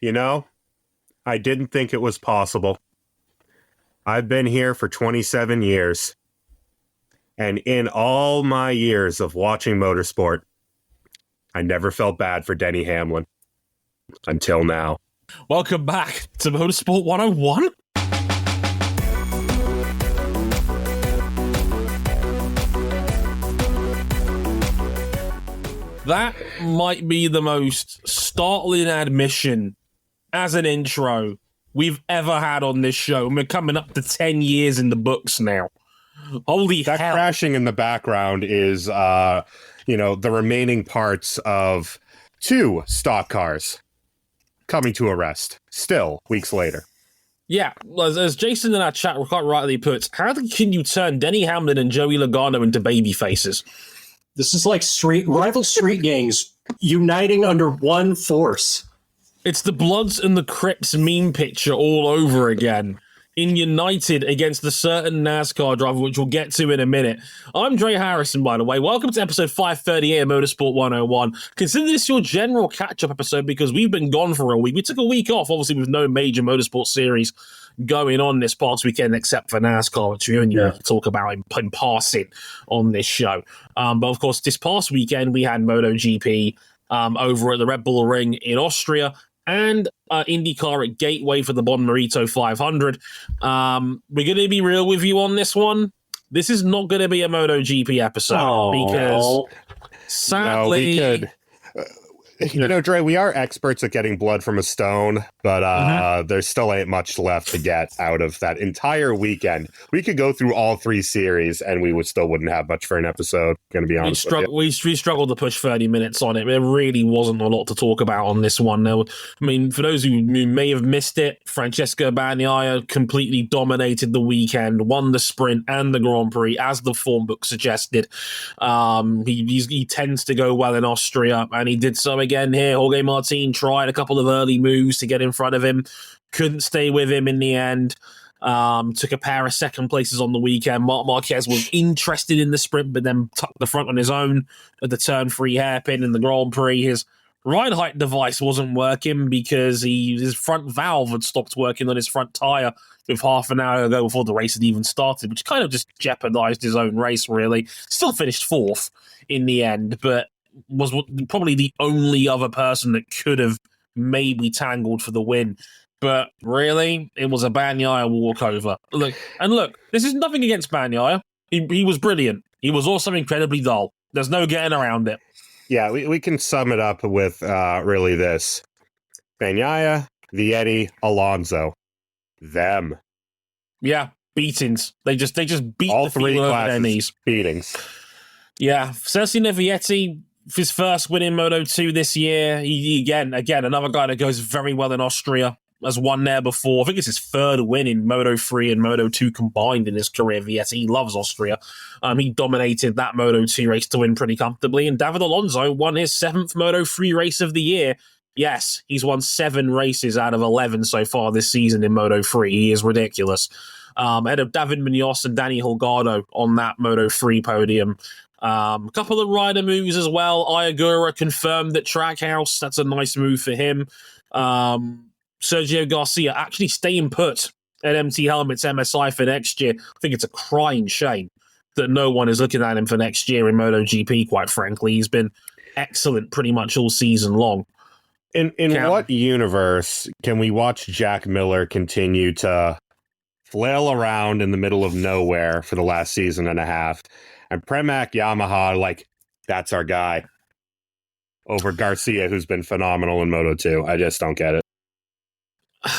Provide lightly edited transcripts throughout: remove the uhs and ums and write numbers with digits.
You know, I didn't think it was possible. I've been here for 27 years. And in all my years of watching motorsport, I never felt bad for Denny Hamlin. Until now. Welcome back to Motorsport 101. That might be the most startling admission as an intro we've ever had on this show. We're coming up to 10 years in the books now. Holy that hell. Crashing in the background is, the remaining parts of 2 stock cars coming to a rest, still, weeks later. Yeah, as Jason in our chat quite rightly puts, how can you turn Denny Hamlin and Joey Logano into baby faces? This is like rival street gangs uniting under one force. It's the Bloods and the Crips meme picture all over again. In United against the certain NASCAR driver, which we'll get to in a minute. I'm Dre Harrison, by the way. Welcome to episode 538 of Motorsport 101. Consider this your general catch-up episode because we've been gone for a week. We took a week off, obviously, with no major motorsport series going on this past weekend, except for NASCAR, which we only talk about in passing on this show. But, of course, this past weekend, we had MotoGP over at the Red Bull Ring in Austria, and IndyCar at Gateway for the Bonmarito 500. We're going to be real with you on this one. This is not going to be a MotoGP episode because sadly... No, we could. Dre, we are experts at getting blood from a stone, but there still ain't much left to get out of that entire weekend. We could go through all 3 series, and we wouldn't have much for an episode, going to be honest with you. We struggled to push 30 minutes on it. There really wasn't a lot to talk about on this one. Now, I mean, for those who may have missed it, Francesco Bagnaia completely dominated the weekend, won the sprint and the Grand Prix, as the form book suggested. He tends to go well in Austria, and he did so again here. Jorge Martin tried a couple of early moves to get in front of him, couldn't stay with him in the end. Took a pair of second places on the weekend. Marc Marquez was interested in the sprint, but then tucked the front on his own at the turn 3 hairpin in the Grand Prix. His ride height device wasn't working because his front valve had stopped working on his front tire with half an hour ago before the race had even started, which kind of just jeopardized his own race, really. Still finished 4th in the end, but was probably the only other person that could have maybe tangled for the win. But really, it was a Bagnaia walkover. Look, this is nothing against Bagnaia. He was brilliant. He was also incredibly dull. There's no getting around it. Yeah, we can sum it up with really this. Bagnaia, Vietti, Alonso. Them. Yeah, beatings. They just beat all the 3 over classes their knees. Beatings. Yeah, Celestino Vietti, his first win in Moto2 this year. He again, another guy that goes very well in Austria. Has won there before. I think it's his 3rd win in Moto3 and Moto2 combined in his career. Vietti, he loves Austria. He dominated that Moto2 race to win pretty comfortably. And David Alonso won his 7th Moto3 race of the year. Yes, he's won 7 races out of 11 so far this season in Moto3. He is ridiculous. Ahead of David Munoz and Danny Holgado on that Moto3 podium. A couple of rider moves as well. Ayagura confirmed that Trackhouse. That's a nice move for him. Sergio Garcia actually staying put at MT Helmets MSI for next year. I think it's a crying shame that no one is looking at him for next year in MotoGP, quite frankly. He's been excellent pretty much all season long. In what universe can we watch Jack Miller continue to flail around in the middle of nowhere for the last season and a half, and Premac Yamaha, that's our guy, over Garcia, who's been phenomenal in Moto2? I just don't get it.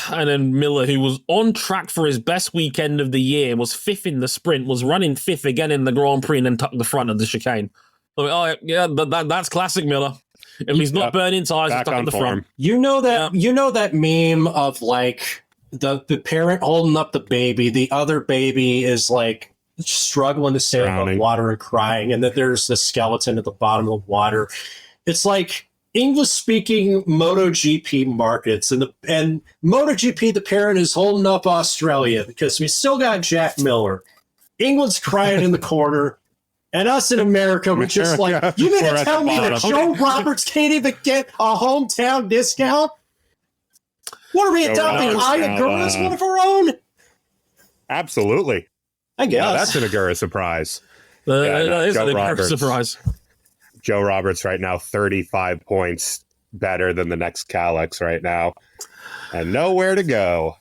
And then Miller, who was on track for his best weekend of the year, was 5th in the sprint, was running 5th again in the Grand Prix, and then tucked the front of the chicane. That's classic Miller. If he's not burning tires, he's tucking the front. You know that meme of the parent holding up the baby, the other baby is struggling to stay above water and crying, and that there's the skeleton at the bottom of the water. It's like English-speaking MotoGP markets, and MotoGP, the parent is holding up Australia because we still got Jack Miller. England's crying in the corner, and us in America, we're just you mean to tell me that Joe Roberts can't even get a hometown discount? What are we adopting? Agura as one of our own? Absolutely. I guess. Yeah, that's an Agura surprise. That is an Agura surprise. Joe Roberts right now, 35 points better than the next Kalex right now. And nowhere to go.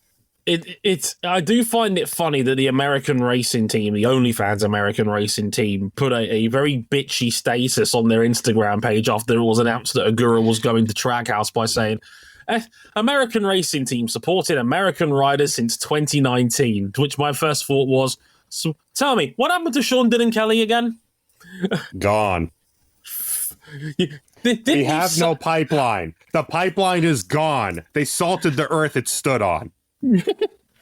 I do find it funny that the American racing team, the OnlyFans American racing team, put a very bitchy status on their Instagram page after it was announced that Agura was going to Trackhouse by saying, American racing team supported American riders since 2019, to which my first thought was, so, tell me, what happened to Sean Dillon Kelly again? Gone. We have no pipeline. The pipeline is gone. They salted the earth it stood on.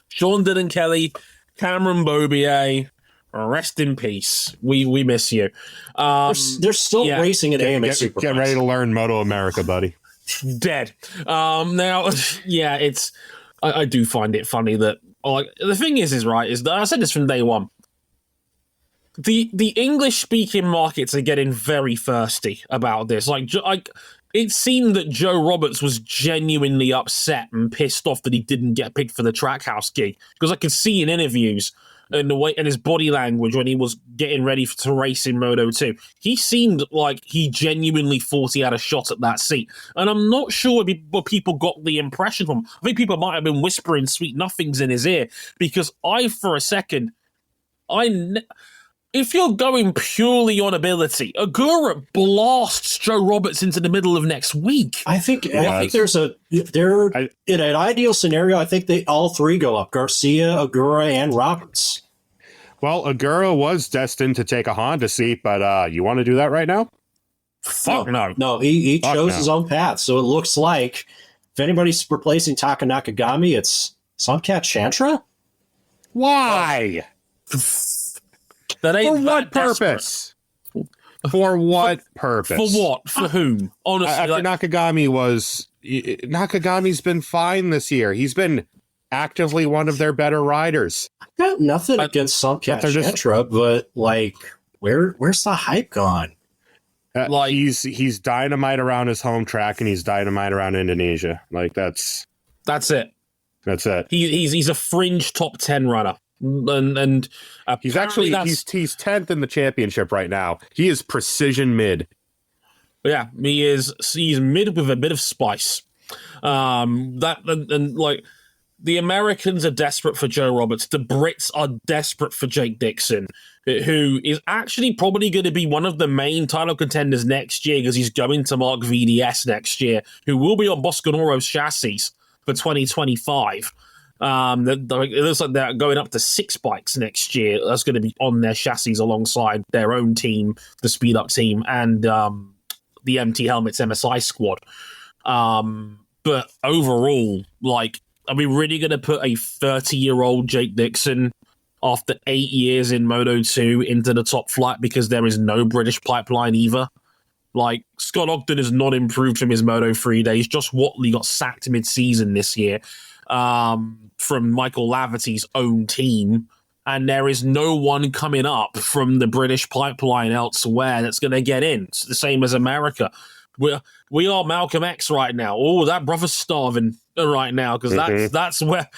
Sean Dillon Kelly, Cameron Bobier, rest in peace. We miss you. They're still racing at AMA Super. Get ready to learn Moto America, buddy. Dead. Now, yeah, I do find it funny that the thing is that I said this from day one. The English speaking markets are getting very thirsty about this. It seemed that Joe Roberts was genuinely upset and pissed off that he didn't get picked for the Trackhouse gig, because I could see in interviews and the way and his body language when he was getting ready to race in Moto 2, he seemed like he genuinely thought he had a shot at that seat. And I'm not sure what people got the impression from. I think people might have been whispering sweet nothings in his ear, because if you're going purely on ability, Agura blasts Joe Roberts into the middle of next week. I think there's in an ideal scenario, I think they all three go up: Garcia, Agura, and Roberts. Well, Agura was destined to take a Honda seat, but you want to do that right now? Fuck no. No, he chose his own path. So it looks like if anybody's replacing Taka Nakagami, it's Suncat Chantra. Why? For what purpose? For what purpose? For what? For whom? Honestly, Nakagami's been fine this year. He's been actively one of their better riders. I've got nothing against Suncat Chantra, but where's the hype gone? He's dynamite around his home track, and he's dynamite around Indonesia. That's it. That's it. He's a fringe top 10 runner. And he's 10th in the championship right now. He is precision mid. Yeah, he's mid with a bit of spice. The Americans are desperate for Joe Roberts. The Brits are desperate for Jake Dixon, who is actually probably going to be one of the main title contenders next year, because he's going to Mark VDS next year, who will be on Boscanoro's chassis for 2025. It looks like they're going up to 6 bikes next year. That's going to be on their chassis alongside their own team, the Speed Up team, and the MT Helmets MSI squad. But overall, are we really going to put a 30-year-old Jake Dixon after 8 years in Moto 2 into the top flight because there is no British pipeline either? Scott Ogden has not improved from his Moto 3 days. Josh Watley got sacked mid-season this year from Michael Laverty's own team, and there is no one coming up from the British pipeline elsewhere that's going to get in. It's the same as America. We are Malcolm X right now. Oh, that brother's starving right now, because that's where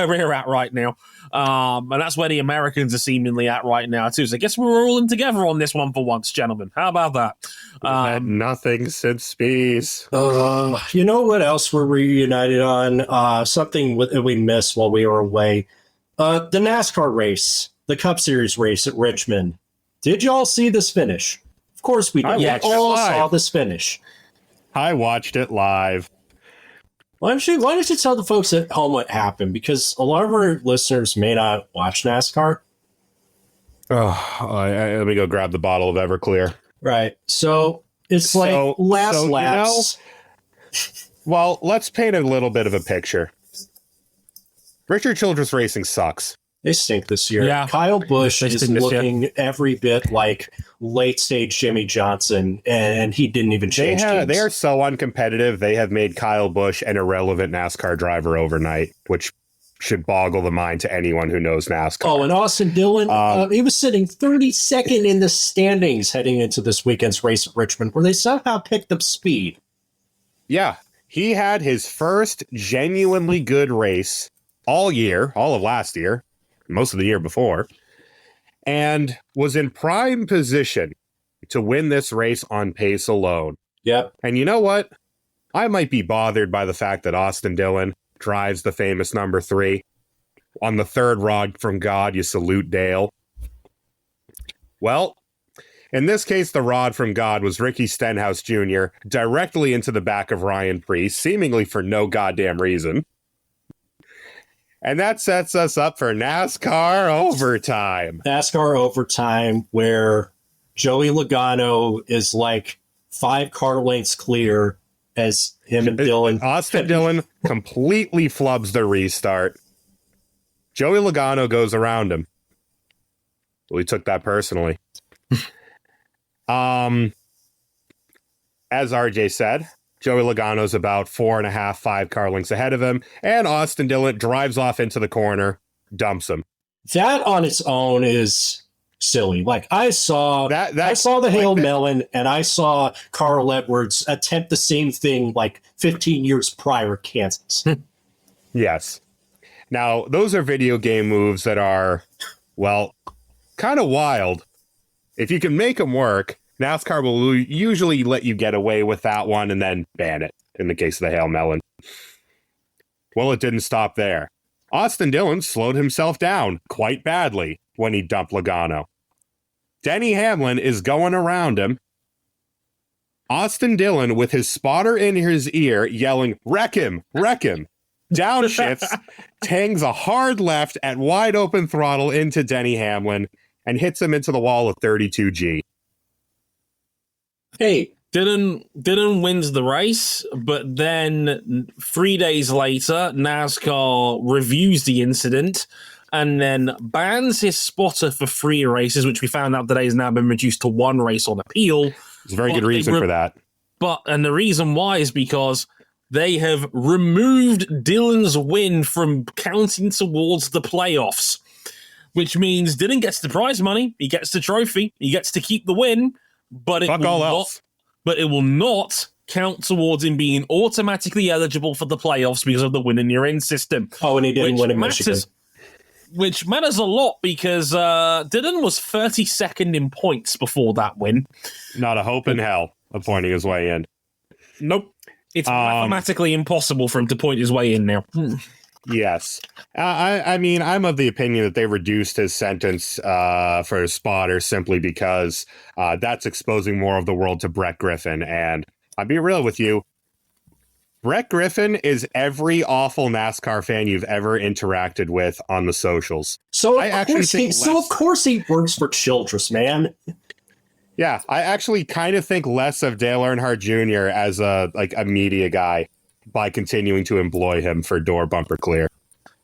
we're at right now, and that's where the Americans are seemingly at right now too. So I guess we're all in together on this one for once, gentlemen. How about that? Nothing since Spees. You know what else we're reunited on? Something we missed while we were away. The NASCAR race, the Cup Series race at Richmond. Did y'all see this finish? Of course we did. We all saw this finish. I watched it live. Why don't you tell the folks at home what happened? Because a lot of our listeners may not watch NASCAR. Let me go grab the bottle of Everclear. Right. So it's last laps. Well, let's paint a little bit of a picture. Richard Childress Racing sucks. They stink this year. Yeah. Kyle Busch is looking every bit like late stage Jimmy Johnson, and he didn't even change teams. They are so uncompetitive. They have made Kyle Busch an irrelevant NASCAR driver overnight, which should boggle the mind to anyone who knows NASCAR. Oh, and Austin Dillon, he was sitting 32nd in the standings heading into this weekend's race at Richmond, where they somehow picked up speed. Yeah. He had his first genuinely good race all year, all of last year, most of the year before, and was in prime position to win this race on pace alone. Yep. And you know what? I might be bothered by the fact that Austin Dillon drives the famous number 3. On the third rod from God, you salute Dale. Well, in this case, the rod from God was Ricky Stenhouse Jr. directly into the back of Ryan Preece, seemingly for no goddamn reason. And that sets us up for NASCAR overtime. NASCAR overtime, where Joey Logano is like 5 car lengths clear as him and Dillon. Austin Dillon completely flubs the restart. Joey Logano goes around him. Well, he took that personally. As RJ said, Joey Logano's about 4.5, 5 car lengths ahead of him, and Austin Dillon drives off into the corner, dumps him. That on its own is silly. Like, I saw the Hail Melon, and I saw Carl Edwards attempt the same thing like 15 years prior at Kansas. Yes. Now, those are video game moves that are, well, kind of wild. If you can make them work, NASCAR will usually let you get away with that one and then ban it, in the case of the Hail Melon. Well, it didn't stop there. Austin Dillon slowed himself down quite badly when he dumped Logano. Denny Hamlin is going around him. Austin Dillon, with his spotter in his ear, yelling, "Wreck him, wreck him," downshifts, tangs a hard left at wide open throttle into Denny Hamlin, and hits him into the wall of 32G. Hey, Dillon wins the race, but then 3 days later, NASCAR reviews the incident and then bans his spotter for 3 races, which we found out today has now been reduced to 1 race on appeal. There's a very good reason for that. And the reason why is because they have removed Dillon's win from counting towards the playoffs, which means Dillon gets the prize money, he gets the trophy, he gets to keep the win, but it will not count towards him being automatically eligible for the playoffs because of the win in your in system. Oh, and he didn't win in Michigan. Which matters a lot because Dillon was 32nd in points before that win. Not a hope in hell of pointing his way in. Nope. It's mathematically impossible for him to point his way in now. Yes. I mean, I'm of the opinion that they reduced his sentence for his spotter simply because that's exposing more of the world to Brett Griffin. And I'll be real with you. Brett Griffin is every awful NASCAR fan you've ever interacted with on the socials. So of course he works for Childress, man. Yeah, I actually kind of think less of Dale Earnhardt Jr. as a media guy by continuing to employ him for door bumper clear.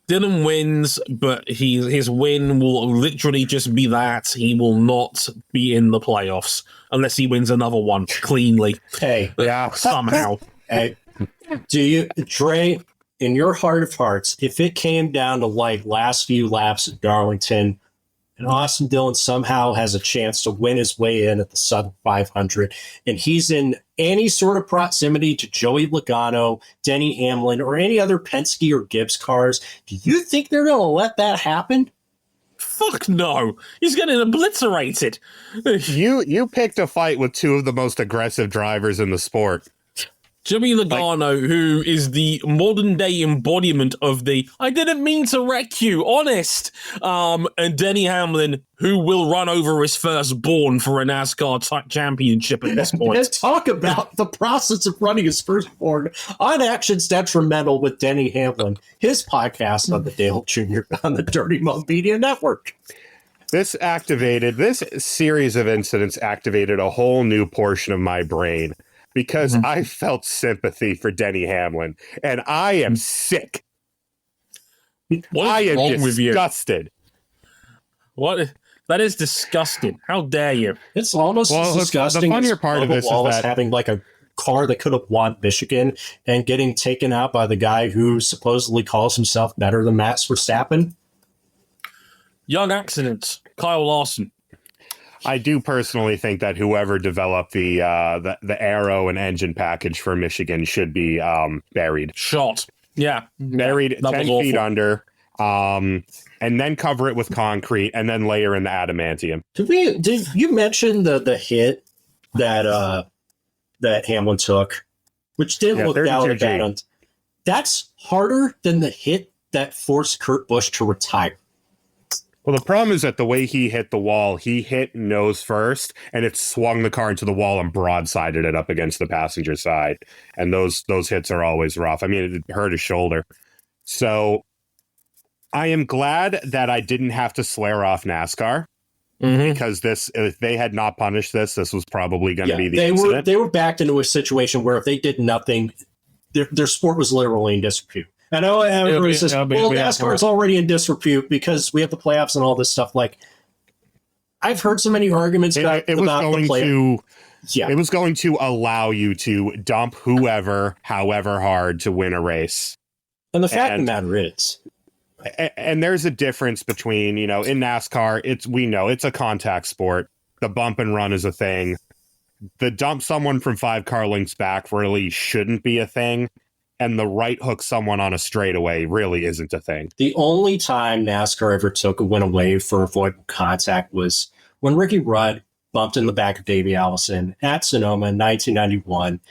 Dillon wins, but his win will literally just be that. He will not be in the playoffs unless he wins another one cleanly. Hey, yeah, somehow. Hey, do you, Dre, in your heart of hearts, if it came down to like last few laps at Darlington, and Austin Dillon somehow has a chance to win his way in at the Southern 500, and he's in any sort of proximity to Joey Logano, Denny Hamlin, or any other Penske or Gibbs cars, do you think they're going to let that happen? Fuck no. He's getting obliterated. You picked a fight with 2 of the most aggressive drivers in the sport. Jimmy Logano, who is the modern day embodiment of the "I didn't mean to wreck you," honest, and Denny Hamlin, who will run over his firstborn for a NASCAR championship at this point. Let's talk about the process of running his firstborn on Actions Detrimental with Denny Hamlin, his podcast on the Dale Jr. on the Dirty Mo Media Network. This series of incidents activated a whole new portion of my brain. Because I felt sympathy for Denny Hamlin, and I am sick. What is wrong with you? Disgusted. What? That is disgusting. How dare you? It's almost as disgusting. The funnier part of this is that having like a car that could have won Michigan and getting taken out by the guy who supposedly calls himself better than Max Verstappen. Young accidents. Kyle Larson. I do personally think that whoever developed the aero and engine package for Michigan should be buried. Shot. Yeah. Buried 10 feet under, and then cover it with concrete, and then layer in the adamantium. Did you mention the hit that Hamlin took, which didn't look that bad? That's harder than the hit that forced Kurt Busch to retire. Well, the problem is that the way he hit the wall, he hit nose first, and it swung the car into the wall and broadsided it up against the passenger side. And those hits are always rough. I mean, it hurt his shoulder. So I am glad that I didn't have to swear off NASCAR, because if they had not punished this was probably going to be the incident. They were backed into a situation where if they did nothing, their sport was literally in disrepute. I know everybody says, NASCAR's already in disrepute because we have the playoffs and all this stuff. Like, I've heard so many arguments about the playoffs. It was going to allow you to dump whoever, however hard, to win a race. And the fact of the matter is... And there's a difference between, in NASCAR, it's a contact sport. The bump and run is a thing. The dump someone from 5 car lengths back really shouldn't be a thing. And the right hook someone on a straightaway really isn't a thing. The only time NASCAR ever took a win away for avoidable contact was when Ricky Rudd bumped in the back of Davey Allison at Sonoma in 1991.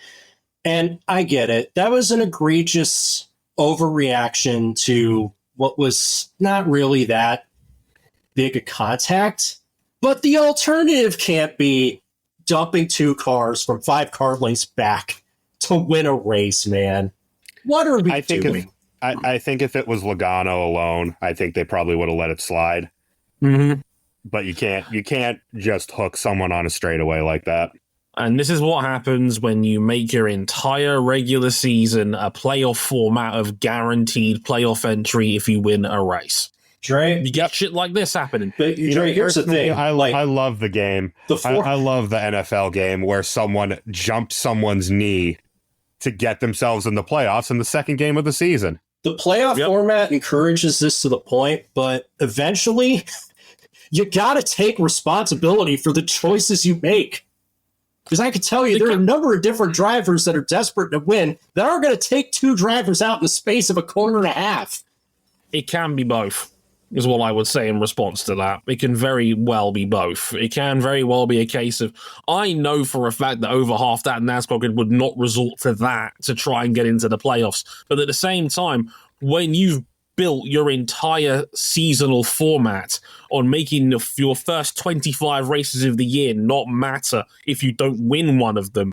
And I get it. That was an egregious overreaction to what was not really that big a contact. But the alternative can't be dumping 2 cars from 5 car lengths back to win a race, man. What are we doing? I think if it was Logano alone, I think they probably would have let it slide. But you can't just hook someone on a straightaway like that. And this is what happens when you make your entire regular season a playoff format of guaranteed playoff entry if you win a race. Dre, you get shit like this happening. But Dre, here's the thing. I love the game. I love the NFL game where someone jumped someone's knee to get themselves in the playoffs in the second game of the season. The playoff format encourages this to the point, but eventually you got to take responsibility for the choices you make. Because I can tell you, there are a number of different drivers that are desperate to win that are going to take 2 drivers out in the space of a quarter and a half. It can be both, is what I would say in response to that. It can very well be both. It can very well be a case of, I know for a fact that over half that NASCAR grid would not resort to that to try and get into the playoffs. But at the same time, when you've built your entire seasonal format on making your first 25 races of the year not matter if you don't win one of them,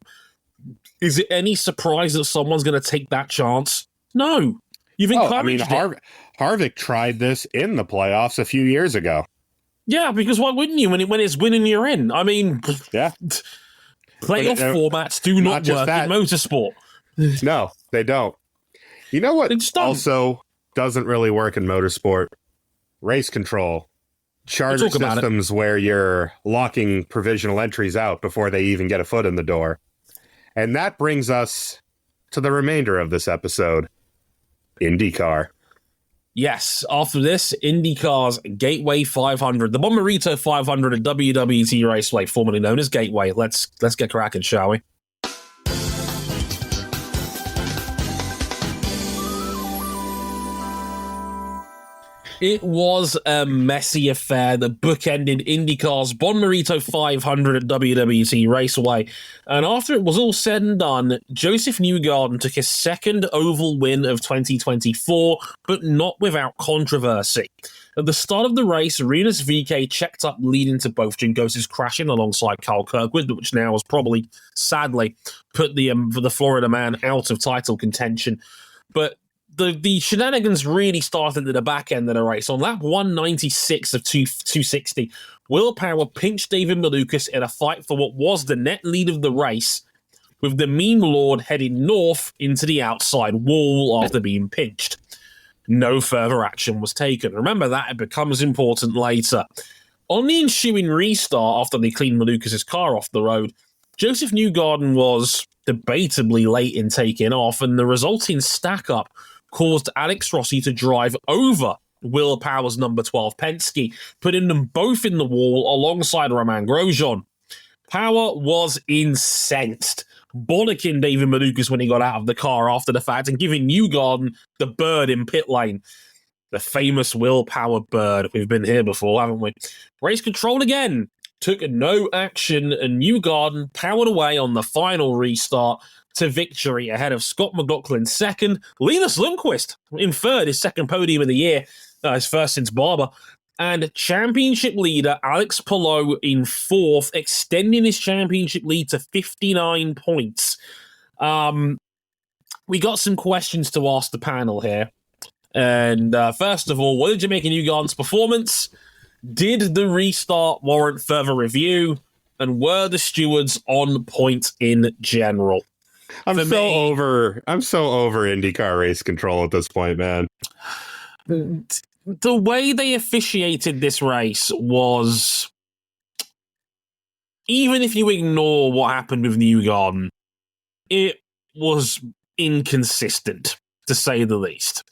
is it any surprise that someone's going to take that chance? No. You've encouraged it. Harvick tried this in the playoffs a few years ago. Yeah, because why wouldn't you when it's winning you're in? I mean, yeah. Playoff formats do not work in motorsport. No, they don't. You know what also doesn't really work in motorsport? Race control. Charter systems where you're locking provisional entries out before they even get a foot in the door. And that brings us to the remainder of this episode. IndyCar. Yes, after this, IndyCar's Gateway 500, the Bonmarito 500 at WWT Raceway, formerly known as Gateway. Let's get cracking, shall we? It was a messy affair that bookended IndyCar's Bonmarito 500 at WWT Raceway. And after it was all said and done, Josef Newgarden took his second oval win of 2024, but not without controversy. At the start of the race, Rinus VeeKay checked up, leading to both Jingosi's crashing alongside Kyle Kirkwood, which now has probably, sadly, put the Florida man out of title contention. But the shenanigans really started at the back end of the race. On lap 196 of 260, Will Power pinched David Malukas in a fight for what was the net lead of the race, with the Meme Lord heading north into the outside wall after being pinched. No further action was taken. Remember that, it becomes important later. On the ensuing restart after they cleaned Malukas' car off the road, Josef Newgarden was debatably late in taking off, and the resulting stack-up caused Alex Rossi to drive over Will Power's number 12 Penske, putting them both in the wall alongside Romain Grosjean. Power was incensed, bollocking David Malukas when he got out of the car after the fact and giving Newgarden the bird in pit lane. The famous Will Power bird. We've been here before, haven't we? Race control again. Took no action, and Newgarden powered away on the final restart to victory ahead of Scott McLaughlin second, Linus Lundqvist in third, his second podium of the year, his first since Barber, and championship leader Alex Palou in fourth, extending his championship lead to 59 points. We got some questions to ask the panel here. And first of all, what did you make of Newgarden's performance? Did the restart warrant further review? And were the stewards on point in general? I'm so over IndyCar race control at this point, man. The way they officiated this race was, even if you ignore what happened with Newgarden, it was inconsistent, to say the least.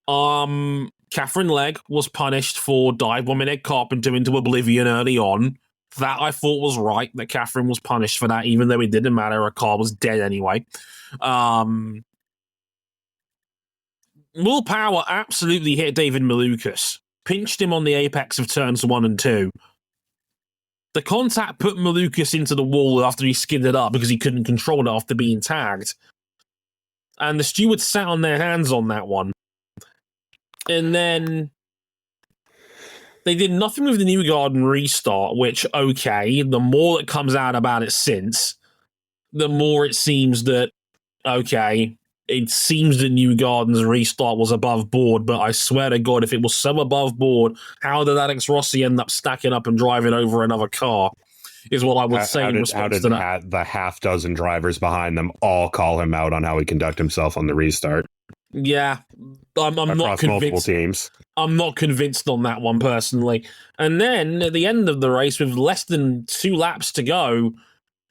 Catherine Legg was punished for dive-bombing Ed Carpenter into oblivion early on. That I thought was right, that Catherine was punished for that, even though it didn't matter, her car was dead anyway. Will Power absolutely hit David Malukas, pinched him on the apex of turns 1 and 2. The contact put Malukas into the wall after he skidded up because he couldn't control it after being tagged. And the stewards sat on their hands on that one. And then they did nothing with the Newgarden restart, which, okay, the more that comes out about it since, the more it seems that, okay, it seems that Newgarden's restart was above board, but I swear to God, if it was so above board, how did Alex Rossi end up stacking up and driving over another car? Is what I would say in response to that. The half dozen drivers behind them all call him out on how he conducted himself on the restart? Yeah, I'm not convinced. Multiple teams. I'm not convinced on that one personally. And then at the end of the race, with less than 2 laps to go,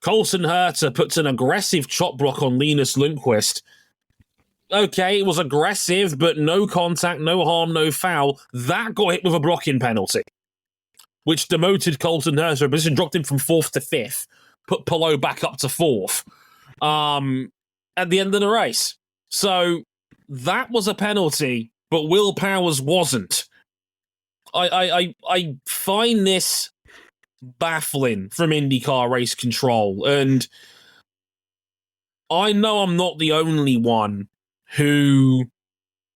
Colton Herta puts an aggressive chop block on Linus Lundqvist. Okay, it was aggressive, but no contact, no harm, no foul. That got hit with a blocking penalty, which demoted Colton Herta a position, dropped him from 4th to 5th, put Palou back up to 4th at the end of the race. So that was a penalty, but Will Powers wasn't. I find this baffling from IndyCar race control, and I know I'm not the only one who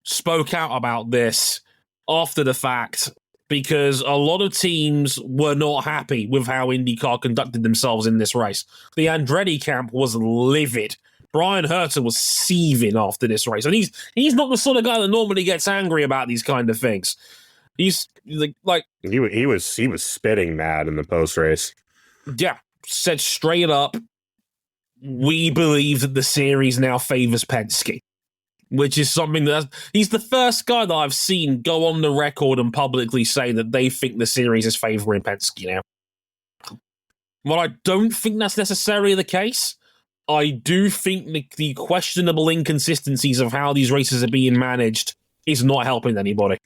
spoke out about this after the fact, because a lot of teams were not happy with how IndyCar conducted themselves in this race. The Andretti camp was livid. Brian Herta was seething after this race, and he's not the sort of guy that normally gets angry about these kind of things. He's like he was spitting mad in the post race. Yeah, said straight up, we believe that the series now favors Penske, which is something that he's the first guy that I've seen go on the record and publicly say that they think the series is favoring Penske now. Well, I don't think that's necessarily the case. I do think the questionable inconsistencies of how these races are being managed is not helping anybody.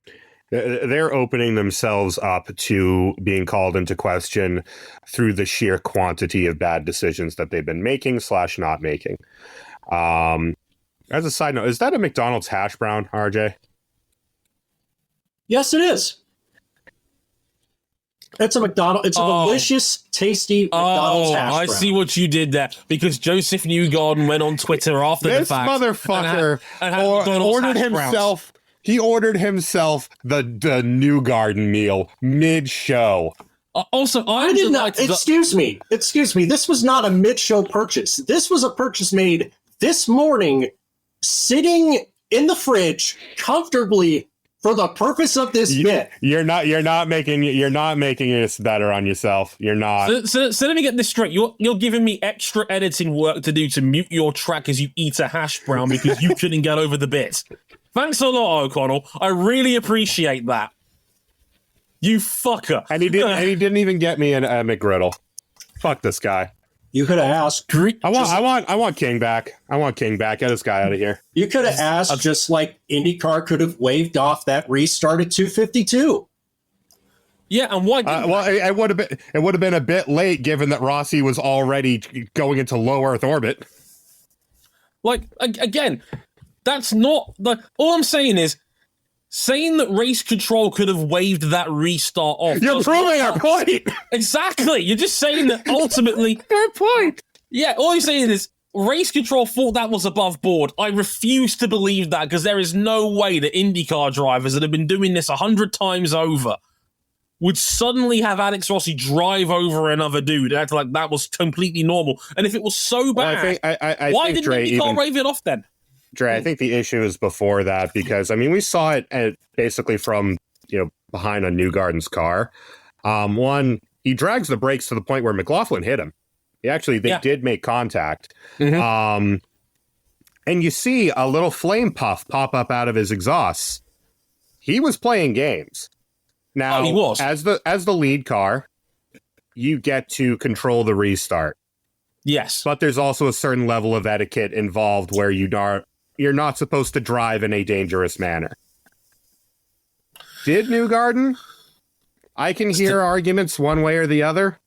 They're opening themselves up to being called into question through the sheer quantity of bad decisions that they've been making / not making. As a side note, is that a McDonald's hash brown, RJ? Yes, it is. It's a McDonald's. It's a delicious, tasty McDonald's hash brown. I see what you did there, because Josef Newgarden went on Twitter after the fact. This motherfucker ordered himself. He ordered himself the Newgarden meal mid-show. Also, I did not. Excuse me. This was not a mid-show purchase. This was a purchase made this morning, sitting in the fridge comfortably for the purpose of this bit. You're not making this better on yourself. You're not. So let me get this straight. You're giving me extra editing work to do to mute your track as you eat a hash brown because you couldn't get over the bit. Thanks a lot, O'Connell. I really appreciate that. You fucker. And he didn't even get me a McGriddle. Fuck this guy. You could have asked. I want King back. I want King back. Get this guy out of here. You could have asked, just like IndyCar could have waved off that restart at 252. Yeah, and why? Well, it would have been a bit late, given that Rossi was already going into low Earth orbit. Like again, that's not the. All I'm saying is, saying that race control could have waved that restart off. You're proving our point. Exactly. You're just saying that ultimately. Fair point. Yeah, all you're saying is race control thought that was above board. I refuse to believe that, because there is no way that IndyCar drivers that have been doing this 100 times over would suddenly have Alex Rossi drive over another dude and act like that was completely normal. And if it was so bad, why didn't IndyCar wave it off then? Dre, I think the issue is before that, because, I mean, we saw it basically from, behind on Newgarden's car. One, he drags the brakes to the point where McLaughlin hit him. They did make contact. Mm-hmm. And you see a little flame puff pop up out of his exhaust. He was playing games. Now, he was. as the lead car, you get to control the restart. Yes. But there's also a certain level of etiquette involved where you're not supposed to drive in a dangerous manner. Did Newgarden? I can hear arguments one way or the other,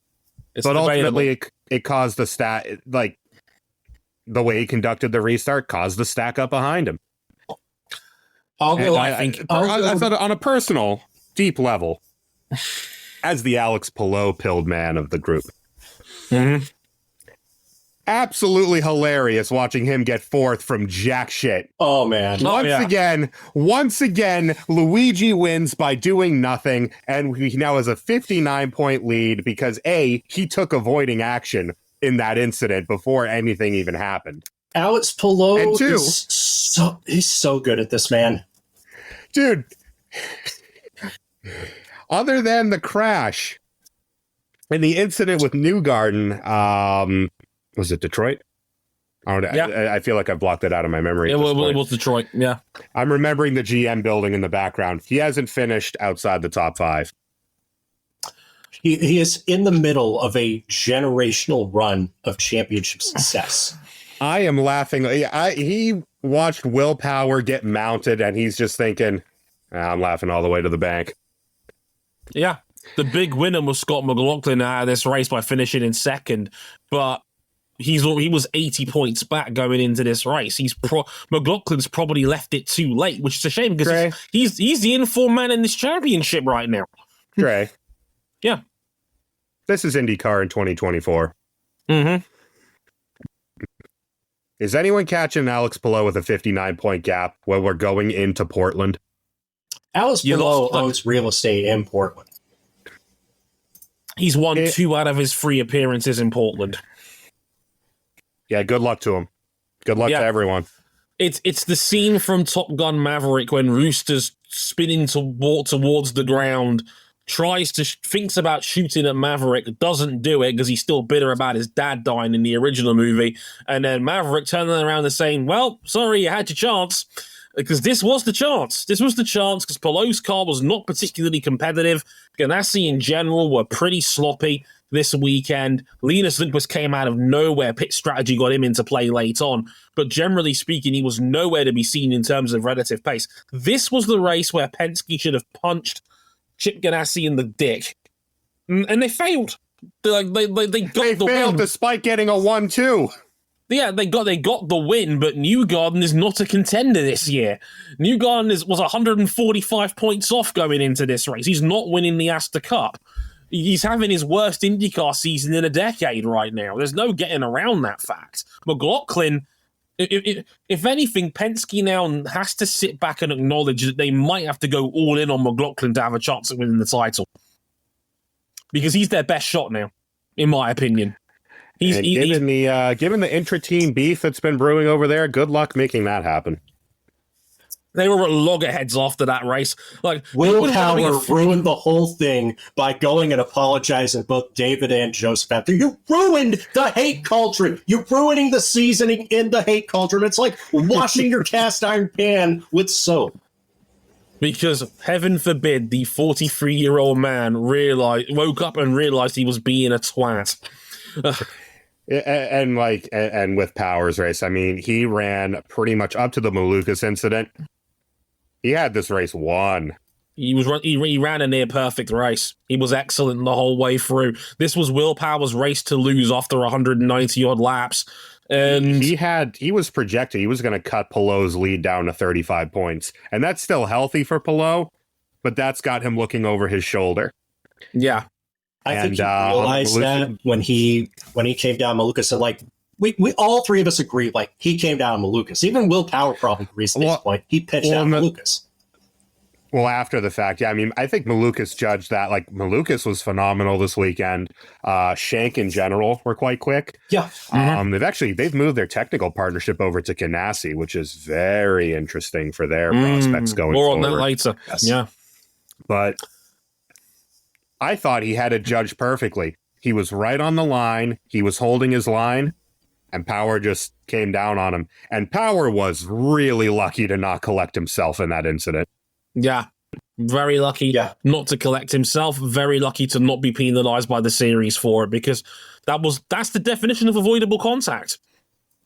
but ultimately it caused the the way he conducted the restart caused the stack up behind him. I thought on a personal, deep level, as the Alex Palou-pilled man of the group. Mm-hmm. Absolutely hilarious watching him get fourth from jack shit. Oh, man. Once again, Luigi wins by doing nothing, and he now has a 59-point lead because, A, he took avoiding action in that incident before anything even happened. Alex Palou he's so good at this, man. Dude, other than the crash and the incident with Newgarden, was it Detroit? I feel like I've blocked it out of my memory. It was Detroit, yeah. I'm remembering the GM building in the background. He hasn't finished outside the top 5. He is in the middle of a generational run of championship success. I am laughing. He watched Willpower get mounted, and he's just thinking, I'm laughing all the way to the bank. Yeah. The big winner was Scott McLaughlin out of this race by finishing in second, but he was 80 points back going into this race. McLaughlin's probably left it too late, which is a shame because he's the informed man in this championship right now. Trey. Yeah. This is IndyCar in 2024. Mm-hmm. Is anyone catching Alex Palou with a 59-point gap while we're going into Portland? Alex Palou owns real estate in Portland. He's won 2 out of his 3 appearances in Portland. Yeah, good luck to him. Good luck to everyone. It's the scene from Top Gun Maverick when Rooster's spinning towards the ground, thinks about shooting at Maverick, doesn't do it because he's still bitter about his dad dying in the original movie, and then Maverick turning around and saying, well, sorry, you had your chance. Because this was the chance. This was the chance because Palou's car was not particularly competitive. Ganassi in general were pretty sloppy this weekend. Linus Lindqvist came out of nowhere. Pit strategy got him into play late on. But generally speaking, he was nowhere to be seen in terms of relative pace. This was the race where Penske should have punched Chip Ganassi in the dick. And they failed. They failed despite getting a 1-2. Yeah, they got the win, but Newgarden is not a contender this year. Newgarden was 145 points off going into this race. He's not winning the Astor Cup. He's having his worst IndyCar season in a decade right now. There's no getting around that fact. McLaughlin, if anything, Penske now has to sit back and acknowledge that they might have to go all in on McLaughlin to have a chance at winning the title. Because he's their best shot now, in my opinion. Given the intra-team beef that's been brewing over there, good luck making that happen. They were at loggerheads after that race. Willpower ruined the whole thing by going and apologizing to both David and Joseph after. You ruined the hate culture. You're ruining the seasoning in the hate culture. It's like washing your cast iron pan with soap. Because, heaven forbid, the 43-year-old man woke up and realized he was being a twat. And with Power's race, I mean, he ran pretty much up to the Malukas incident. He had this race won. He ran a near perfect race. He was excellent the whole way through. This was Will Power's race to lose after 190 odd laps. And he was projected he was going to cut Palou's lead down to 35 points, and that's still healthy for Palou, but that's got him looking over his shoulder. Yeah, I think he realized that when he came down Malukas, and like we all three of us agree, like he came down Malukas. Even Will Power probably agrees at this point. He pitched out Malukas. Well, after the fact, yeah. I mean, I think Malukas judged that. Like, Malukas was phenomenal this weekend. Shank in general were quite quick. Yeah. They've moved their technical partnership over to Ganassi, which is very interesting for their prospects going forward. More on that later. Yes. Yeah. But I thought he had it judged perfectly. He was right on the line. He was holding his line, and Power just came down on him. And Power was really lucky to not collect himself in that incident. Yeah, very lucky not to collect himself. Very lucky to not be penalised by the series for it, because that's the definition of avoidable contact.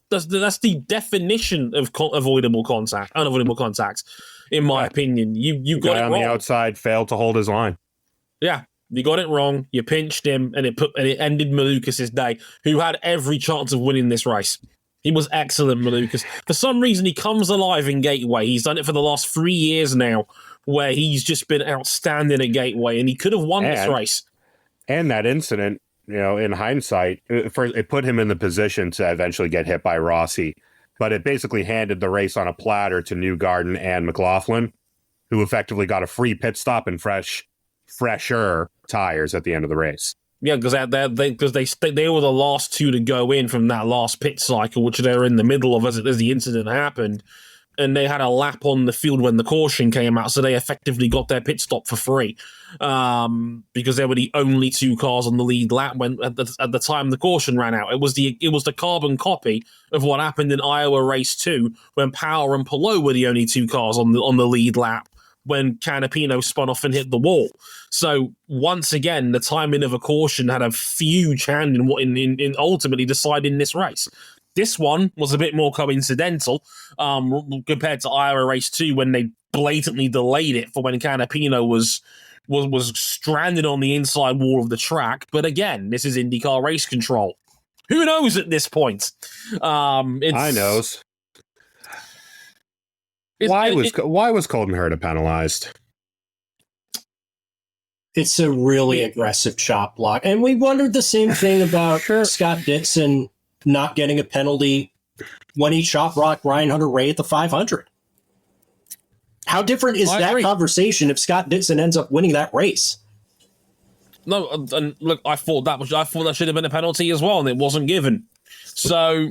That's the definition of unavoidable contact. In my opinion, you got it wrong. On the outside failed to hold his line. Yeah, you got it wrong. You pinched him, and it ended Malukas' day, who had every chance of winning this race. He was excellent, Malukas. For some reason, he comes alive in Gateway. He's done it for the last 3 years now, where he's just been outstanding at Gateway, and he could have won this race. And that incident, in hindsight, it put him in the position to eventually get hit by Rossi, but it basically handed the race on a platter to Newgarden and McLaughlin, who effectively got a free pit stop and fresher tires at the end of the race. Yeah, because they were the last two to go in from that last pit cycle, which they were in the middle of as the incident happened, and they had a lap on the field when the caution came out, so they effectively got their pit stop for free, because they were the only two cars on the lead lap when at the time the caution ran out. It was the carbon copy of what happened in Iowa Race 2 when Power and Palou were the only two cars on the lead lap when Canapino spun off and hit the wall. So once again, the timing of a caution had a huge hand in ultimately deciding this race. This one was a bit more coincidental compared to Iowa Race 2 when they blatantly delayed it for when Canapino was stranded on the inside wall of the track. But again, this is IndyCar race control. Who knows at this point? I knows. Why was Colton Herta penalized? It's a really aggressive chop block. And we wondered the same thing about Scott Dixon not getting a penalty when he chop blocked Ryan Hunter-Reay at the 500. How different is that conversation if Scott Dixon ends up winning that race? No, and look, I thought that should have been a penalty as well, and it wasn't given. So,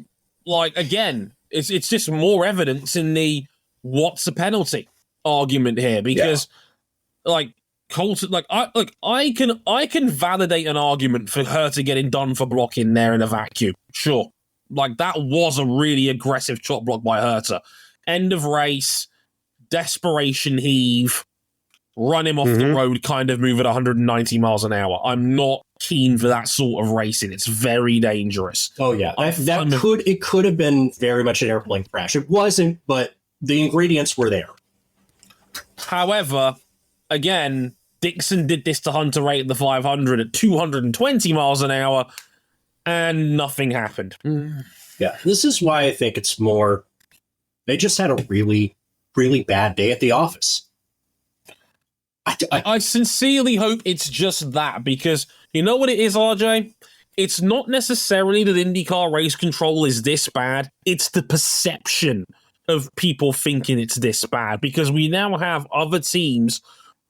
again, it's just more evidence in the what's a penalty argument here, because Colton, I can validate an argument for her to getting done for blocking there in a vacuum. Sure. That was a really aggressive chop block by Herta. End of race, desperation heave, run him off the road, kind of move at 190 miles an hour. I'm not keen for that sort of racing. It's very dangerous. Oh yeah. It could have been very much an airplane crash. It wasn't, but the ingredients were there. However, again, Dixon did this to Hunter-Reay at the 500 at 220 miles an hour, and nothing happened. Yeah, this is why I think it's more, they just had a really, really bad day at the office. I sincerely hope it's just that, because you know what it is, RJ? It's not necessarily that IndyCar race control is this bad. It's the perception of people thinking it's this bad, because we now have other teams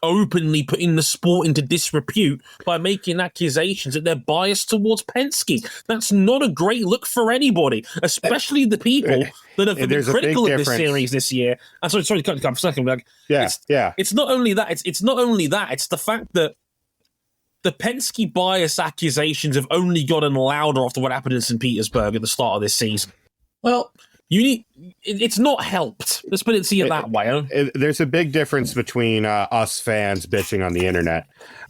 openly putting the sport into disrepute by making accusations that they're biased towards Penske. That's not a great look for anybody, especially the people that have been critical of this series this year. I'm sorry to cut you for a second. It's not only that. It's not only that. It's the fact that the Penske bias accusations have only gotten louder after what happened in St. Petersburg at the start of this season. Well, it's not helped. Let's put it to you that way. There's a big difference between us fans bitching on the internet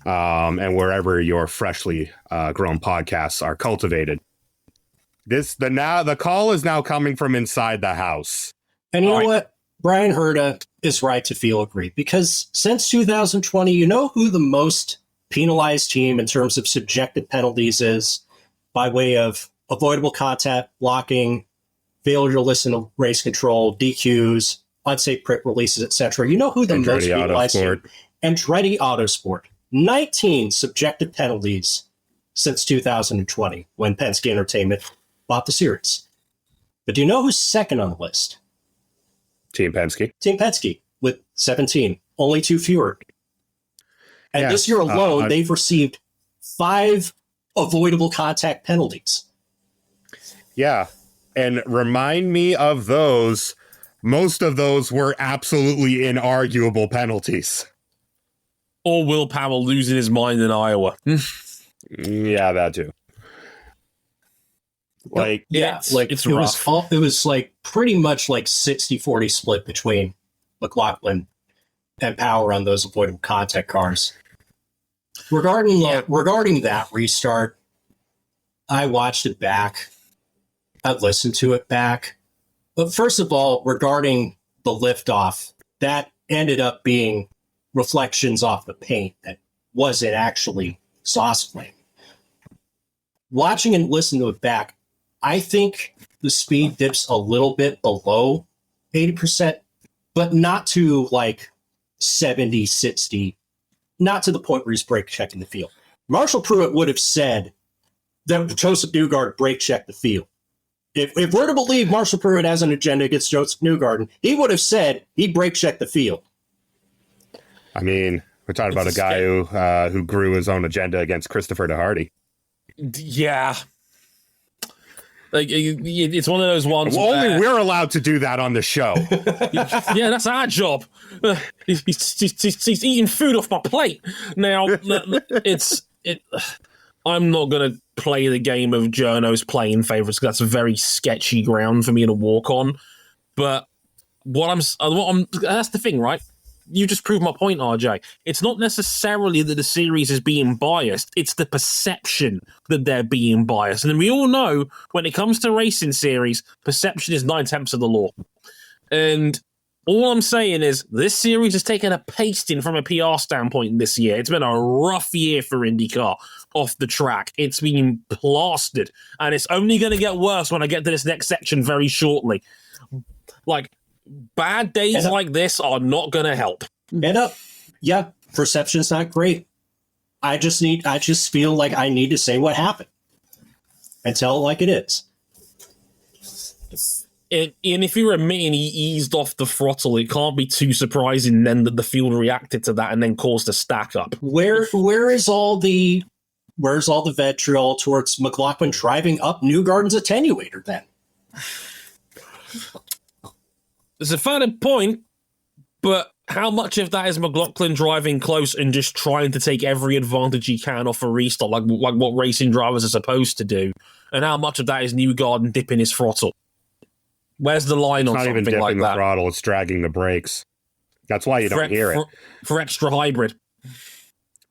and wherever your freshly grown podcasts are cultivated. The call is now coming from inside the house. And you know what? Brian Herta is right to feel aggrieved, because since 2020, you know who the most penalized team in terms of subjective penalties is by way of avoidable contact, blocking, failure to listen to race control, DQs, unsafe pit releases, etc. You know who the most penalized team? Andretti Autosport. 19 subjective penalties since 2020 when Penske Entertainment bought the series. But do you know who's second on the list? Team Penske. Team Penske with 17, only 2 fewer. And this year alone, they've received 5 avoidable contact penalties. Yeah. And remind me of those. Most of those were absolutely inarguable penalties. Or Will Powell losing his mind in Iowa. Yeah, that too. Like, it's rough. It was like pretty much like 60-40 split between McLaughlin and Power on those avoidable contact cars. Regarding that restart, I watched it back. I listened to it back. But first of all, regarding the liftoff, that ended up being reflections off the paint that wasn't actually sauce flame. Watching and listening to it back, I think the speed dips a little bit below 80%, but not to like 70, 60, not to the point where he's brake checking the field. Marshall Pruitt would have said that Josef Newgarden brake checked the field. If we're to believe Marshall Pruitt has an agenda against Josef Newgarden, he would have said he brake checked the field. I mean, we're talking about a guy who grew his own agenda against Christopher DeHardy. Yeah. Like, it's one of those ones. Only we're allowed to do that on the show. Yeah, that's our job. He's eating food off my plate. Now, I'm not going to play the game of journos playing favorites, because that's a very sketchy ground for me to walk on. But that's the thing, right? You just proved my point, RJ. It's not necessarily that the series is being biased. It's the perception that they're being biased. And we all know when it comes to racing series, perception is 9/10 of the law. And all I'm saying is this series has taken a pasting from a PR standpoint this year. It's been a rough year for IndyCar off the track. It's been plastered. And it's only going to get worse when I get to this next section very shortly. Like, bad days like this are not going to help. Perception's not great. I just feel like I need to say what happened and tell it like it is. And if you're admitting he eased off the throttle, it can't be too surprising then that the field reacted to that and then caused a stack up. Where's all the vitriol towards McLaughlin driving up Newgarden's attenuator then? There's a valid point, but how much of that is McLaughlin driving close and just trying to take every advantage he can off a restart, like what racing drivers are supposed to do? And how much of that is Newgarden dipping his throttle? Where's the line on something like that? It's not even dipping the throttle, it's dragging the brakes. That's why you don't hear it. For extra hybrid.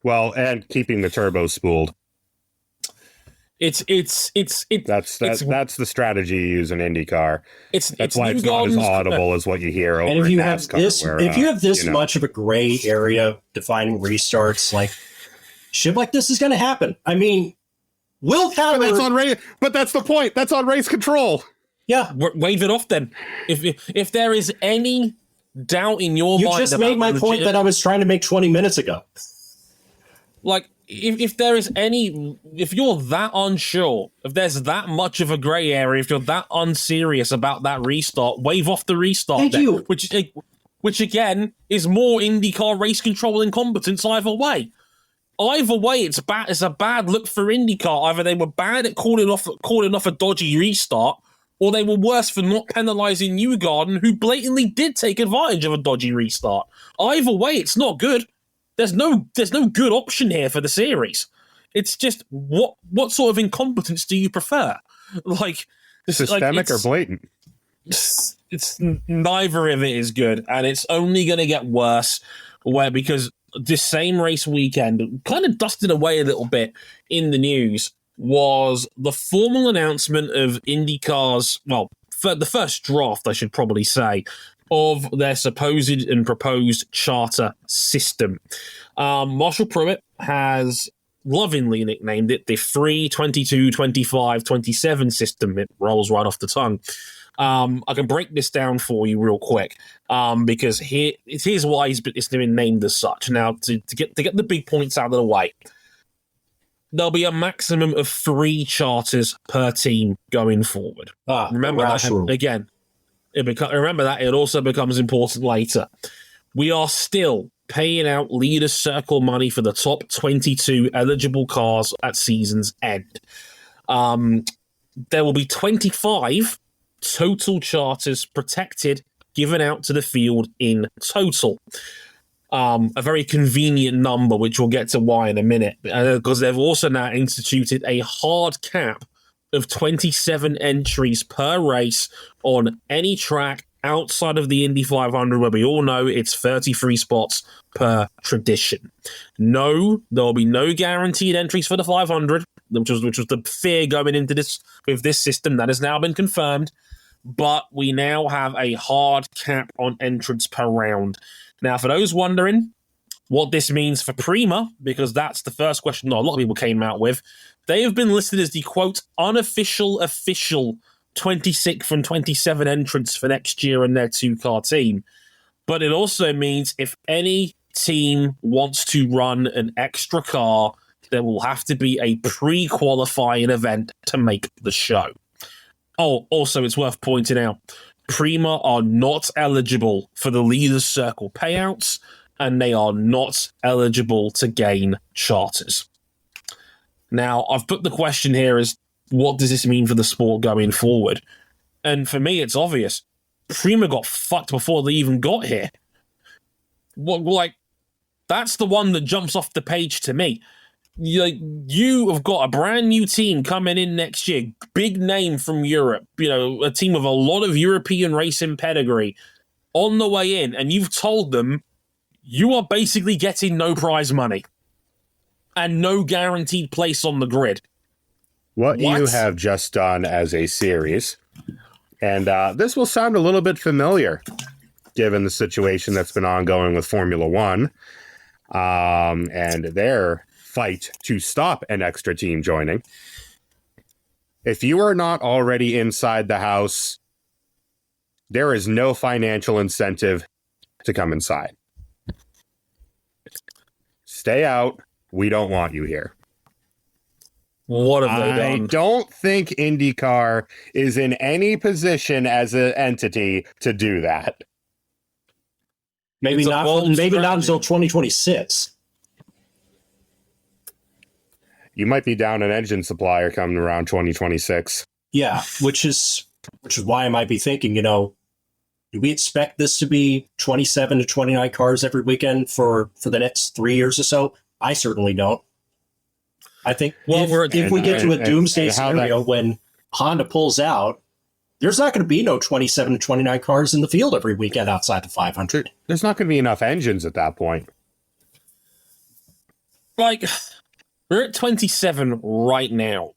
Well, and keeping the turbo spooled. That's the strategy you use in IndyCar. That's why it's not as audible as what you hear over in NASCAR. If you have this much of a gray area defining restarts, like shit like this is going to happen. I mean, Will Power. But that's the point. That's on race control. Yeah, wave it off then. If there is any doubt in your mind, you just made my point that I was trying to make 20 minutes ago. Like, if there is if you're that unsure, if there's that much of a gray area, if you're that unserious about that restart, wave off the restart. Which again is more IndyCar race control incompetence either way. Either way, it's bad. It's a bad look for IndyCar. Either they were bad at calling off a dodgy restart, or they were worse for not penalising Newgarden, who blatantly did take advantage of a dodgy restart. Either way, it's not good. There's no good option here for the series. It's just what sort of incompetence do you prefer? Like systemic or blatant? It's neither of it is good, and it's only going to get worse. Because this same race weekend kind of dusted away a little bit in the news. was the formal announcement of IndyCar's, well, for the first draft, I should probably say, of their supposed and proposed charter system. Marshall Pruitt has lovingly nicknamed it the 3, 22, 25, 27 system. It rolls right off the tongue. I can break this down for you real quick because here's why it's been named as such. Now, to get the big points out of the way, there'll be a maximum of 3 charters per team going forward. Remember that again. Remember that it also becomes important later. We are still paying out Leaders Circle money for the top 22 eligible cars at season's end. There will be 25 total charters protected, given out to the field in total. A very convenient number, which we'll get to why in a minute, because they've also now instituted a hard cap of 27 entries per race on any track outside of the Indy 500, where we all know it's 33 spots per tradition. No, there will be no guaranteed entries for the 500, which was the fear going into this with this system. That has now been confirmed, but we now have a hard cap on entrants per round. Now, for those wondering what this means for Prema, because that's the first question that a lot of people came out with, they have been listed as the, quote, official 26th and 27 entrants for next year in their 2-car team. But it also means if any team wants to run an extra car, there will have to be a pre-qualifying event to make the show. Oh, also, it's worth pointing out, Prema are not eligible for the Leaders Circle payouts, and they are not eligible to gain charters. Now, I've put the question here as, what does this mean for the sport going forward? And for me, it's obvious. Prema got fucked before they even got here. That's the one that jumps off the page to me. You have got a brand new team coming in next year, big name from Europe, a team with a lot of European racing pedigree on the way in, and you've told them you are basically getting no prize money and no guaranteed place on the grid. What you have just done as a series, and this will sound a little bit familiar given the situation that's been ongoing with Formula One and their fight to stop an extra team joining. If you are not already inside the house, there is no financial incentive to come inside. Stay out. We don't want you here. What have they done? I don't think IndyCar is in any position as an entity to do that. Maybe not until 2026. You might be down an engine supplier coming around 2026. Yeah, which is why I might be thinking, do we expect this to be 27 to 29 cars every weekend for the next 3 years or so? I certainly don't. I think if we get to a doomsday scenario when Honda pulls out, there's not going to be no 27 to 29 cars in the field every weekend outside the 500. There's not going to be enough engines at that point. We're at 27 right now,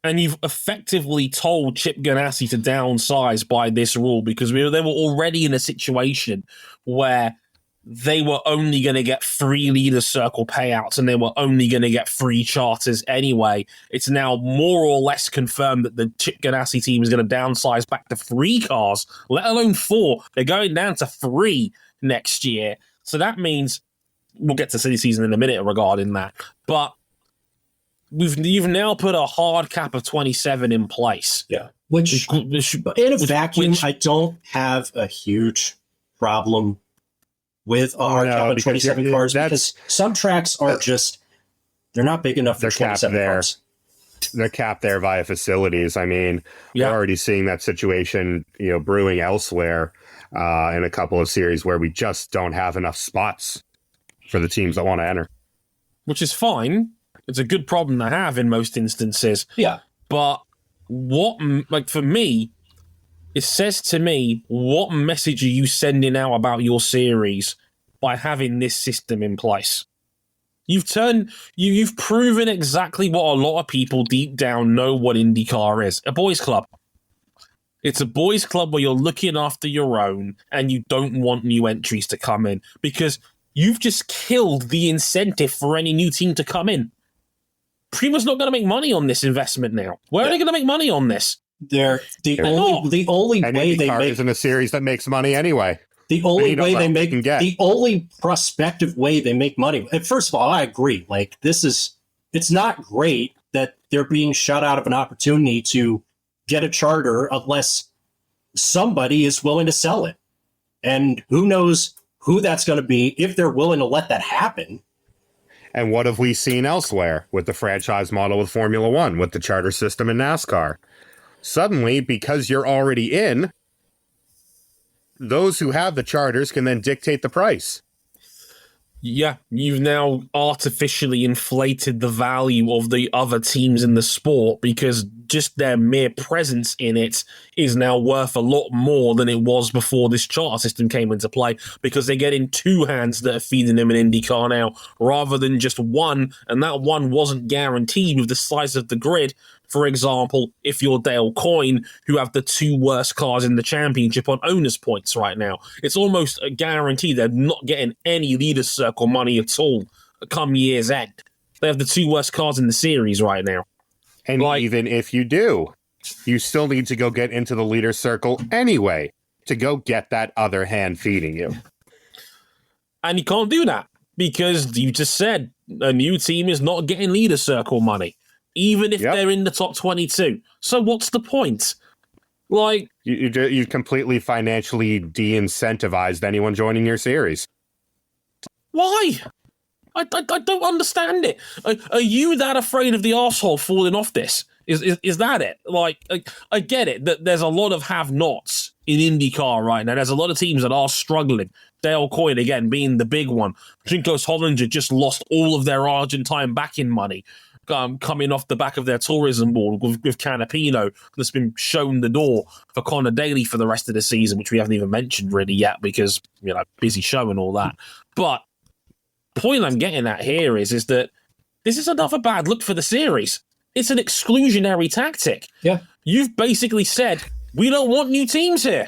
and you've effectively told Chip Ganassi to downsize by this rule because they were already in a situation where they were only going to get 3 Leaders Circle payouts and they were only going to get 3 charters anyway. It's now more or less confirmed that the Chip Ganassi team is going to downsize back to 3 cars, let alone 4. They're going down to 3 next year. So that means we'll get to city season in a minute regarding that. But you've now put a hard cap of 27 in place. Yeah. Which in a vacuum, I don't have a huge problem with a hard cap of 27 cars because some tracks are they're not big enough for 27 cars. They're capped there via facilities. I mean, we're already seeing that situation, brewing elsewhere in a couple of series where we just don't have enough spots for the teams that want to enter. Which is fine. It's a good problem to have in most instances. Yeah. But for me, it says to me, what message are you sending out about your series by having this system in place? You've proven exactly what a lot of people deep down know what IndyCar is. A boys' club. It's a boys' club where you're looking after your own and you don't want new entries to come in because you've just killed the incentive for any new team to come in. Prema's not going to make money on this investment now. Where are they going to make money on this? The only way they make isn't a series that makes money anyway. The only way they make the only prospective way they make money. And first of all, I agree. Like it's not great that they're being shut out of an opportunity to get a charter unless somebody is willing to sell it. And who knows who that's going to be if they're willing to let that happen. And what have we seen elsewhere with the franchise model with Formula One, with the charter system in NASCAR? Suddenly, because you're already in, those who have the charters can then dictate the price. Yeah, you've now artificially inflated the value of the other teams in the sport because just their mere presence in it is now worth a lot more than it was before this charter system came into play because they're getting two hands that are feeding them in IndyCar now rather than just one, and that one wasn't guaranteed with the size of the grid. For example, if you're Dale Coyne, who have the two worst cars in the championship on owner's points right now, it's almost a guarantee they're not getting any leaders' circle money at all come year's end. They have the two worst cars in the series right now. And even if you do, you still need to go get into the leader's circle anyway to go get that other hand feeding you. And you can't do that because you just said a new team is not getting leader's circle money. Even if they're in the top 22. So what's the point? Like you completely financially de-incentivized anyone joining your series. Why? I don't understand it. Are you that afraid of the arsehole falling off this? Is that it? Like, I get it that there's a lot of have-nots in IndyCar right now. There's a lot of teams that are struggling. Dale Coyne, again, being the big one. Jinkos Hollinger just lost all of their Argentine backing money. Coming off the back of their tourism board with Canapino that's been shown the door for Connor Daly for the rest of the season, which we haven't even mentioned really yet because, busy show and all that. But point I'm getting at here is that this is another bad look for the series. It's an exclusionary tactic. Yeah. You've basically said, we don't want new teams here.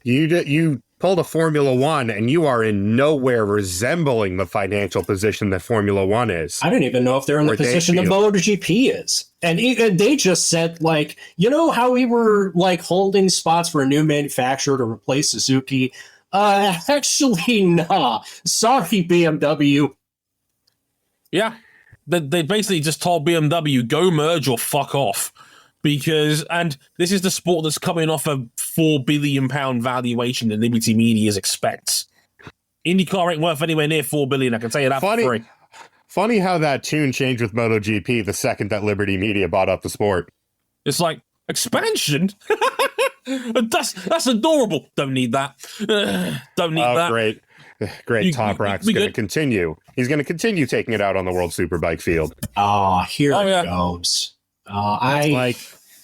You pulled a Formula One, and you are in nowhere resembling the financial position that Formula One is. I don't even know if they're in the position that MotoGP is. And they just said, how we were, holding spots for a new manufacturer to replace Suzuki? Actually, nah. Sorry, BMW. Yeah. They basically just told BMW, go merge or fuck off. And this is the sport that's coming off a £4 billion valuation that Liberty Media expects. IndyCar ain't worth anywhere near $4 billion, I can tell you that for free. Funny how that tune changed with MotoGP the second that Liberty Media bought up the sport. It's like, expansion? That's adorable. Don't need that. Don't need that. Great. Top Rock's going to continue. He's going to continue taking it out on the World Superbike field. Here it goes. I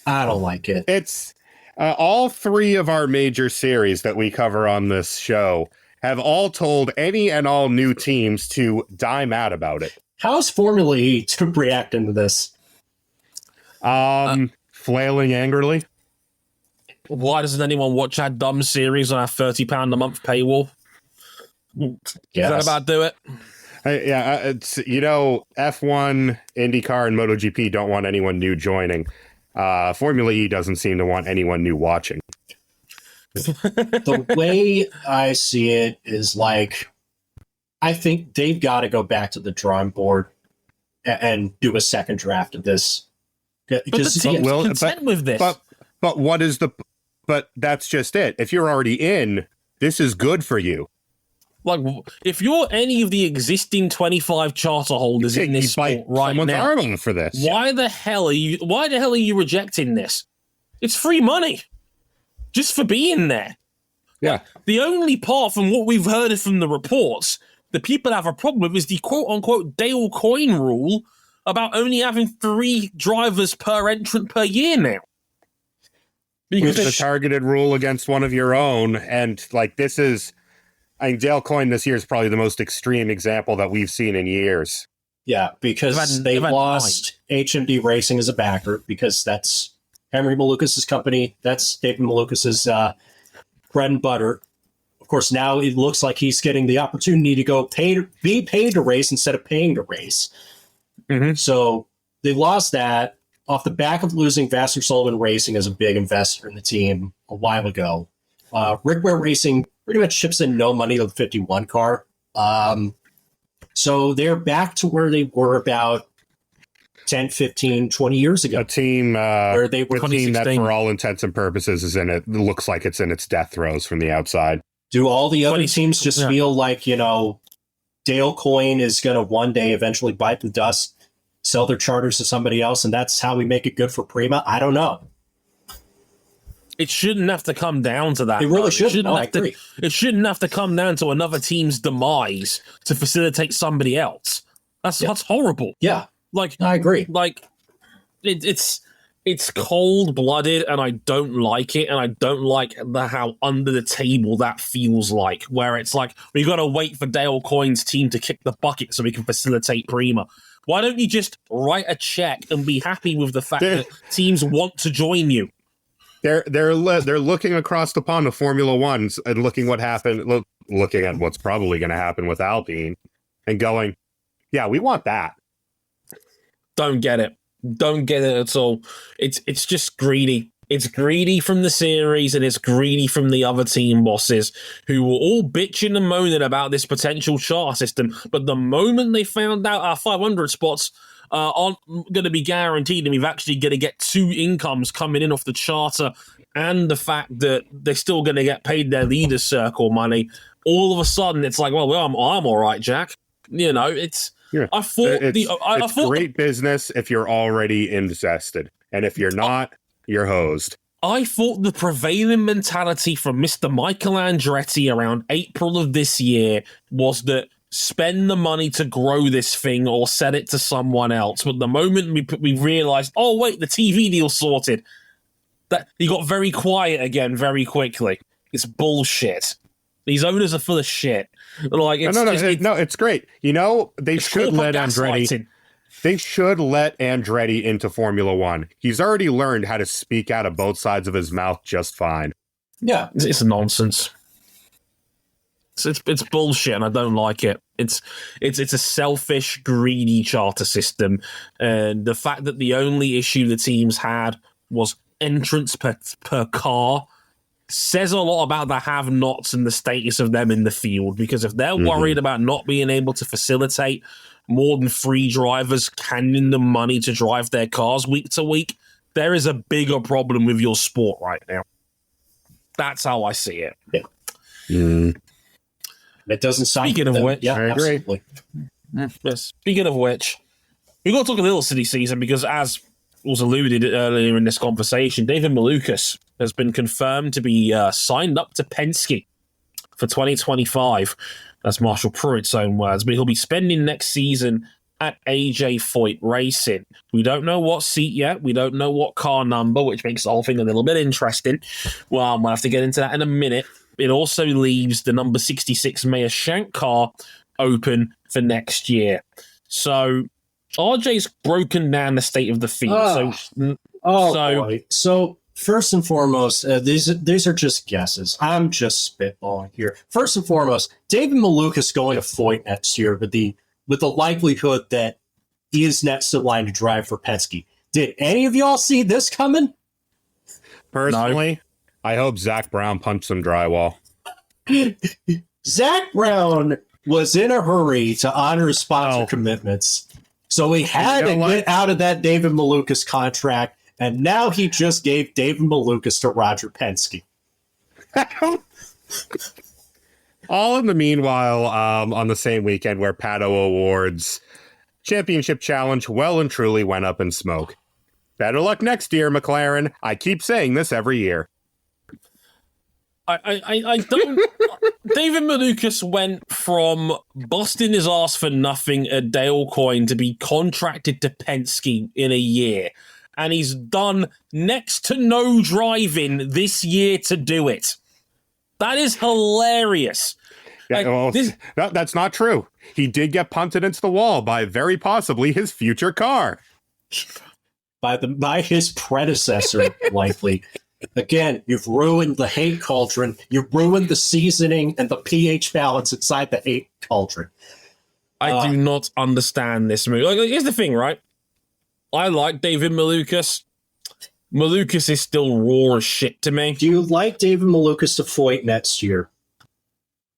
don't like it. It's all three of our major series that we cover on this show have all told any and all new teams to dime out about it. How's Formula E to react into this? Flailing angrily. Why doesn't anyone watch our dumb series on our £30 a month paywall? Does that about do it? It's F1, IndyCar, and MotoGP don't want anyone new joining. Formula E doesn't seem to want anyone new watching. The way I see it is I think they've got to go back to the drawing board and do a second draft of this. But the team's content with this. But that's just it. If you're already in, this is good for you. If you're any of the existing 25 charter holders in this sport right now, for this. Why the hell are you rejecting this? It's free money. Just for being there. Yeah. The only part from what we've heard from the reports that people have a problem with is the quote-unquote Dale Coyne rule about only having 3 drivers per entrant per year now. Because it's a targeted rule against one of your own, and this is I think Dale Coyne this year is probably the most extreme example that we've seen in years. Yeah, because they lost HMD Racing as a backer, because that's Henry Malukas' company. That's David Malukas' bread and butter. Of course, now it looks like he's getting the opportunity to be paid to race instead of paying to race. Mm-hmm. So they lost that off the back of losing Vassar Sullivan Racing as a big investor in the team a while ago. Rick Ware Racing pretty much chips in no money to the 51 car. So they're back to where they were about 10, 15, 20 years ago. A team where they were that for all intents and purposes is in it. Looks like it's in its death throes from the outside. Do all the other teams just feel like, Dale Coyne is going to one day eventually bite the dust, sell their charters to somebody else, and that's how we make it good for Prema? I don't know. It shouldn't have to come down to that. It really shouldn't. I agree. It shouldn't have to come down to another team's demise to facilitate somebody else. That's horrible. Yeah, like I agree. Like it's cold blooded, and I don't like it, and I don't like how under the table that feels like. Where it's like we got to wait for Dale Coyne's team to kick the bucket so we can facilitate Prema. Why don't you just write a check and be happy with the fact that teams want to join you? They're looking across the pond to Formula Ones and looking what happened, looking at what's probably going to happen with Alpine, and going, yeah, we want that. Don't get it at all. It's just greedy. It's greedy from the series, and it's greedy from the other team bosses who were all bitching and moaning about this potential charter system. But the moment they found out our 500 spots aren't going to be guaranteed, and we've actually going to get 2 incomes coming in off the charter, and the fact that they're still going to get paid their leaders circle money, all of a sudden it's like, well, I'm all right, Jack. It's. Yeah. I thought it's great business if you're already invested, and if you're not, you're hosed. I thought the prevailing mentality from Mr. Michael Andretti around April of this year was that spend the money to grow this thing or sell it to someone else. But the moment we realized, oh wait, the TV deal's sorted, that he got very quiet again very quickly. It's bullshit. These owners are full of shit. Like it's great. They should let Andretti. They should let Andretti into Formula One. He's already learned how to speak out of both sides of his mouth just fine. Yeah, it's nonsense. It's bullshit, and I don't like it. It's a selfish, greedy charter system, and the fact that the only issue the teams had was entrance per car says a lot about the have-nots and the status of them in the field, because if they're worried about not being able to facilitate more than 3 drivers handing them money to drive their cars week to week, there is a bigger problem with your sport right now. That's how I see it. Yeah. It doesn't sound... Speaking of which... Yeah, I agree. Speaking of which, we've got to talk a little city season, because as was alluded earlier in this conversation, David Malukas has been confirmed to be signed up to Penske for 2025. That's Marshall Pruitt's own words, but he'll be spending next season at AJ Foyt Racing. We don't know what seat yet. We don't know what car number, which makes the whole thing a little bit interesting. Well, we'll have to get into that in a minute. It also leaves the number 66 Meyer Shank car open for next year. So RJ's broken down the state of the field. Boy. So first and foremost, these are just guesses. I'm just spitballing here. First and foremost, David Malukas going to Foyt next year with the likelihood that he is next in line to drive for Penske. Did any of y'all see this coming? Personally, no. I hope Zach Brown punched some drywall. Zach Brown was in a hurry to honor his sponsor commitments. So he had to get out of that David Malukas contract, and now he just gave David Malukas to Roger Penske. All in the meanwhile, on the same weekend where Pato Awards Championship Challenge well and truly went up in smoke. Better luck next year, McLaren. I keep saying this every year. I don't... David Malukas went from busting his ass for nothing at Dale Coyne to be contracted to Penske in a year. And he's done next to no driving this year to do it. That is hilarious. Yeah, no, that's not true. He did get punted into the wall by very possibly his future car. By his predecessor, likely. Again, you've ruined the hate cauldron. You've ruined the seasoning and the pH balance inside the hate cauldron. I do not understand this move. Like, here's the thing, right? I like David Malukas. Malukas is still raw as shit to me. Do you like David Malukas to fight next year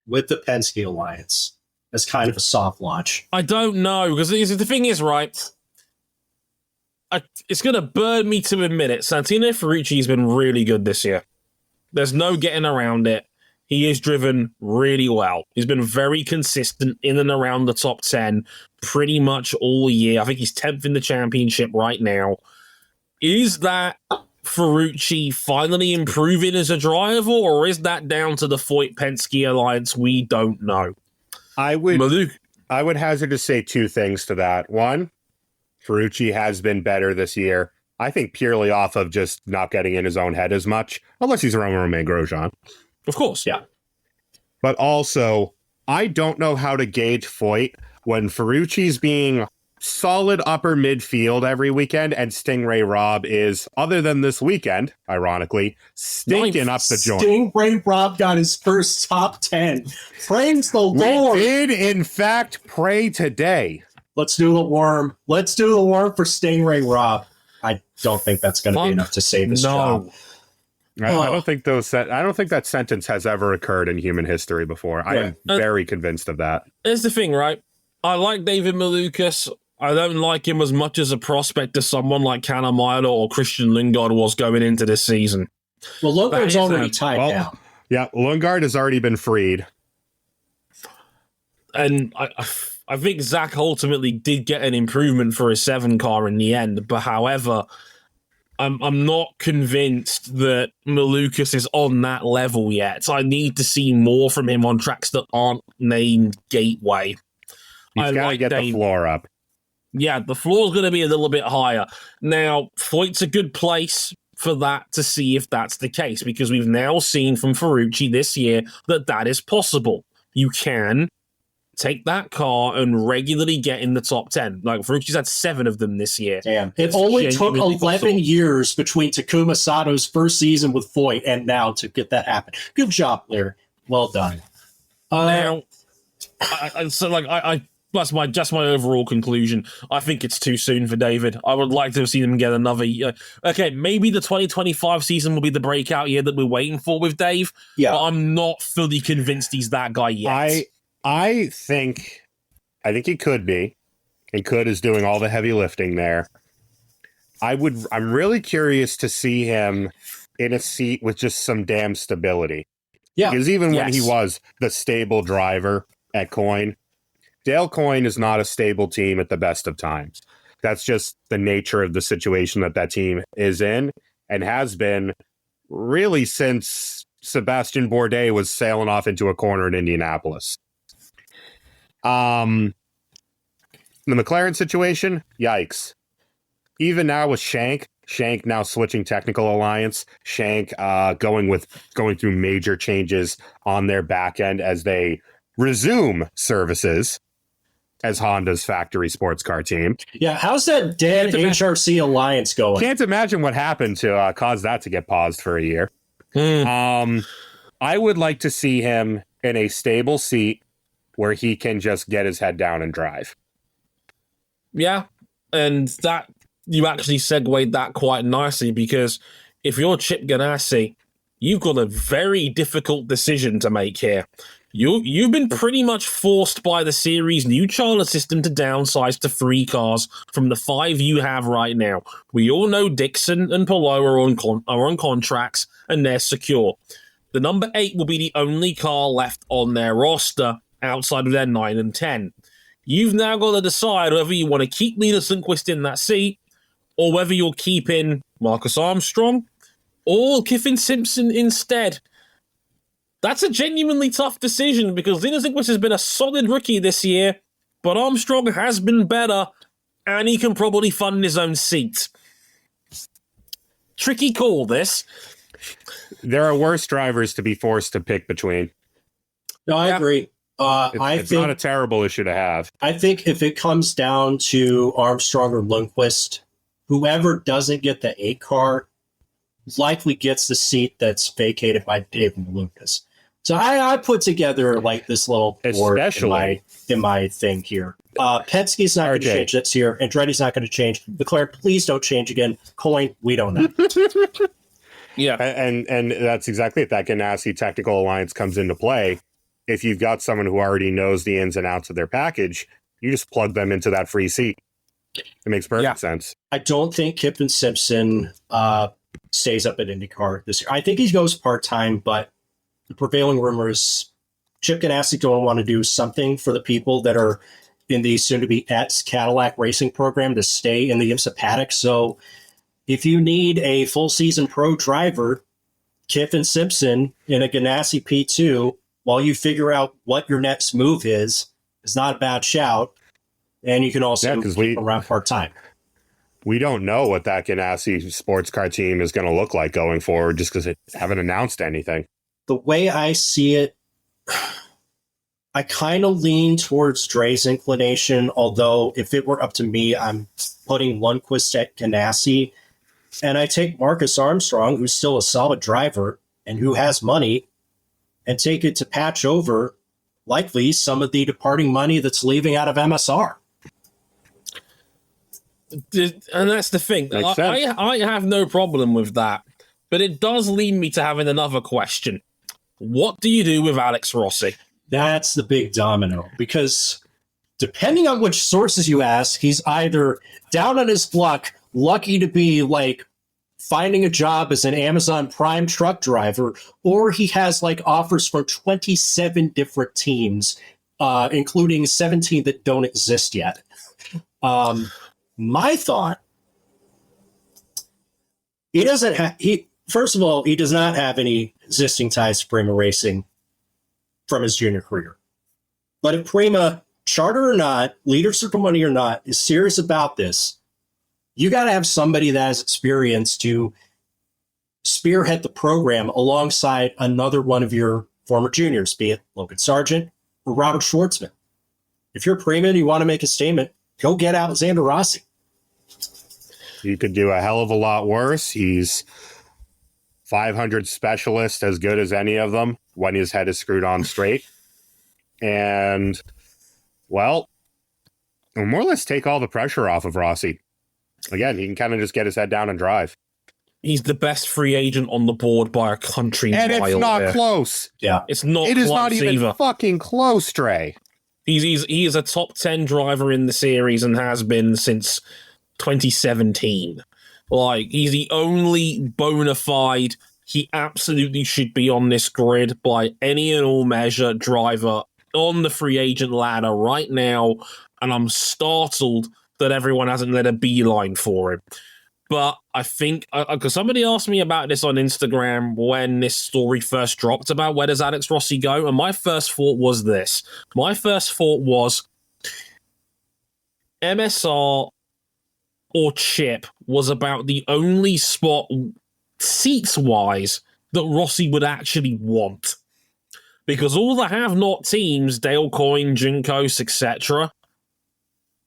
with the Penske Alliance as kind of a soft launch? I don't know, because the thing is, right, it's going to burn me to admit it. Santino Ferrucci's been really good this year. There's no getting around it. He is driven really well. He's been very consistent in and around the top 10 pretty much all year. I think he's 10th in the championship right now. Is that Ferrucci finally improving as a driver, or is that down to the Foyt Penske Alliance? We don't know. I would hazard to say two things to that. One, Ferrucci has been better this year. I think purely off of just not getting in his own head as much, unless he's around Romain Grosjean. Of course, yeah. But also, I don't know how to gauge Foyt when Ferrucci's being solid upper midfield every weekend, and Stingray Robb is, other than this weekend, ironically, stinking up the joint. Stingray Robb got his first top 10. Praise the Lord. We did, in fact, pray today. Let's do the worm. Let's do the worm for Stingray Robb. I don't think that's going to be enough to save his job. I don't think that sentence has ever occurred in human history before. I am very convinced of that. Here's the thing, right? I like David Malukas. I don't like him as much as a prospect as someone like Kanemairo or Christian Lundgaard was going into this season. Well, Lundgaard's already tied down. Yeah, Lundgaard has already been freed. And I think Zach ultimately did get an improvement for his 7 car in the end, but however, I'm not convinced that Malukas is on that level yet. I need to see more from him on tracks that aren't named Gateway. He's got to get the floor up. Yeah, the floor's going to be a little bit higher. Now, Foyt's a good place for that to see if that's the case, because we've now seen from Ferrucci this year that is possible. You can take that car and regularly get in the top 10. Like, Ferrucci's had 7 of them this year. Damn. It only took 11 years between Takuma Sato's first season with Foyt and now to get that happen. Good job, Larry. Well done. That's my overall conclusion. I think it's too soon for David. I would like to have seen him get another year. Okay, maybe the 2025 season will be the breakout year that we're waiting for with Dave. Yeah. But I'm not fully convinced he's that guy yet. I think he could be. And Could is doing all the heavy lifting there. I'm really curious to see him in a seat with just some damn stability. Yeah. Because even when he was the stable driver at Coyne, Dale Coyne is not a stable team at the best of times. That's just the nature of the situation that team is in and has been really since Sebastian Bourdais was sailing off into a corner in Indianapolis. The McLaren situation, yikes. Even now with Shank now switching technical alliance, Shank going through major changes on their back end as they resume services as Honda's factory sports car team. Yeah, how's that dead HRC alliance going? Can't imagine what happened to cause that to get paused for a year. I would like to see him in a stable seat where he can just get his head down and drive. Yeah, and that you actually segued that quite nicely, because if you're Chip Ganassi, you've got a very difficult decision to make here. You've been pretty much forced by the series' new charter system to downsize to 3 cars from the 5 you have right now. We all know Dixon and Palou are on contracts and they're secure. The number 8 will be the only car left on their roster outside of their 9 and 10. You've now got to decide whether you want to keep Linus Lundqvist in that seat or whether you're keeping Marcus Armstrong or Kiffin Simpson instead. That's a genuinely tough decision, because Linus Lundqvist has been a solid rookie this year, but Armstrong has been better, and he can probably fund his own seat. Tricky call, this. There are worse drivers to be forced to pick between. No, I agree. It's not a terrible issue to have. I think if it comes down to Armstrong or Lundqvist, whoever doesn't get the 8 car likely gets the seat that's vacated by David Malukas. So I put together like this little board in my thing here. Penske's not going to change this year. Andretti's not going to change. McLaren, please don't change again. Coin, we don't know. Yeah, and that's exactly it. That Ganassi technical alliance comes into play. If you've got someone who already knows the ins and outs of their package, you just plug them into that free seat. It makes perfect sense. I don't think Kip and Simpson stays up at IndyCar this year. I think he goes part-time, but the prevailing rumor is Chip Ganassi don't want to do something for the people that are in the soon-to-be ETS Cadillac racing program to stay in the IMSA paddock. So if you need a full-season pro driver, Kip and Simpson in a Ganassi P2, while you figure out what your next move is not a bad shout. And you can also keep around part-time. We don't know what that Ganassi sports car team is going to look like going forward just because they haven't announced anything. The way I see it, I kind of lean towards Dre's inclination, although if it were up to me, I'm putting Lundqvist at Ganassi. And I take Marcus Armstrong, who's still a solid driver and who has money, and take it to patch over, likely, some of the departing money that's leaving out of MSR. And that's the thing. I have no problem with that. But it does lead me to having another question. What do you do with Alex Rossi? That's the big domino. Because depending on which sources you ask, he's either down on his luck, lucky to be like finding a job as an Amazon Prime truck driver, or he has like offers from 27 different teams, including 17 that don't exist yet. My thought, first of all, he does not have any existing ties to Prema Racing from his junior career. But if Prema, charter or not, leader circle money or not, is serious about this, you got to have somebody that has experience to spearhead the program alongside another one of your former juniors, be it Logan Sargent or Robert Schwartzman. If you're Prema and you want to make a statement, go get Alexander Rossi. You could do a hell of a lot worse. He's 500 specialist, as good as any of them when his head is screwed on straight. And, well, more or less take all the pressure off of Rossi. Again, he can kind of just get his head down and drive. He's the best free agent on the board by a country mile. And it's not close. Yeah. It's not It is not even either. fucking close, Trey. He is a top 10 driver in the series and has been since 2017. Like, he's the only bona fide, he absolutely should be on this grid by any and all measure driver on the free agent ladder right now. And I'm startled that everyone hasn't let a beeline for him. But I think, because somebody asked me about this on Instagram when this story first dropped about where does Alex Rossi go, and my first thought was this. My first thought was MSR or Chip was about the only spot, seats-wise, that Rossi would actually want. Because all the have-not teams, Dale Coyne, Juncos, etc.,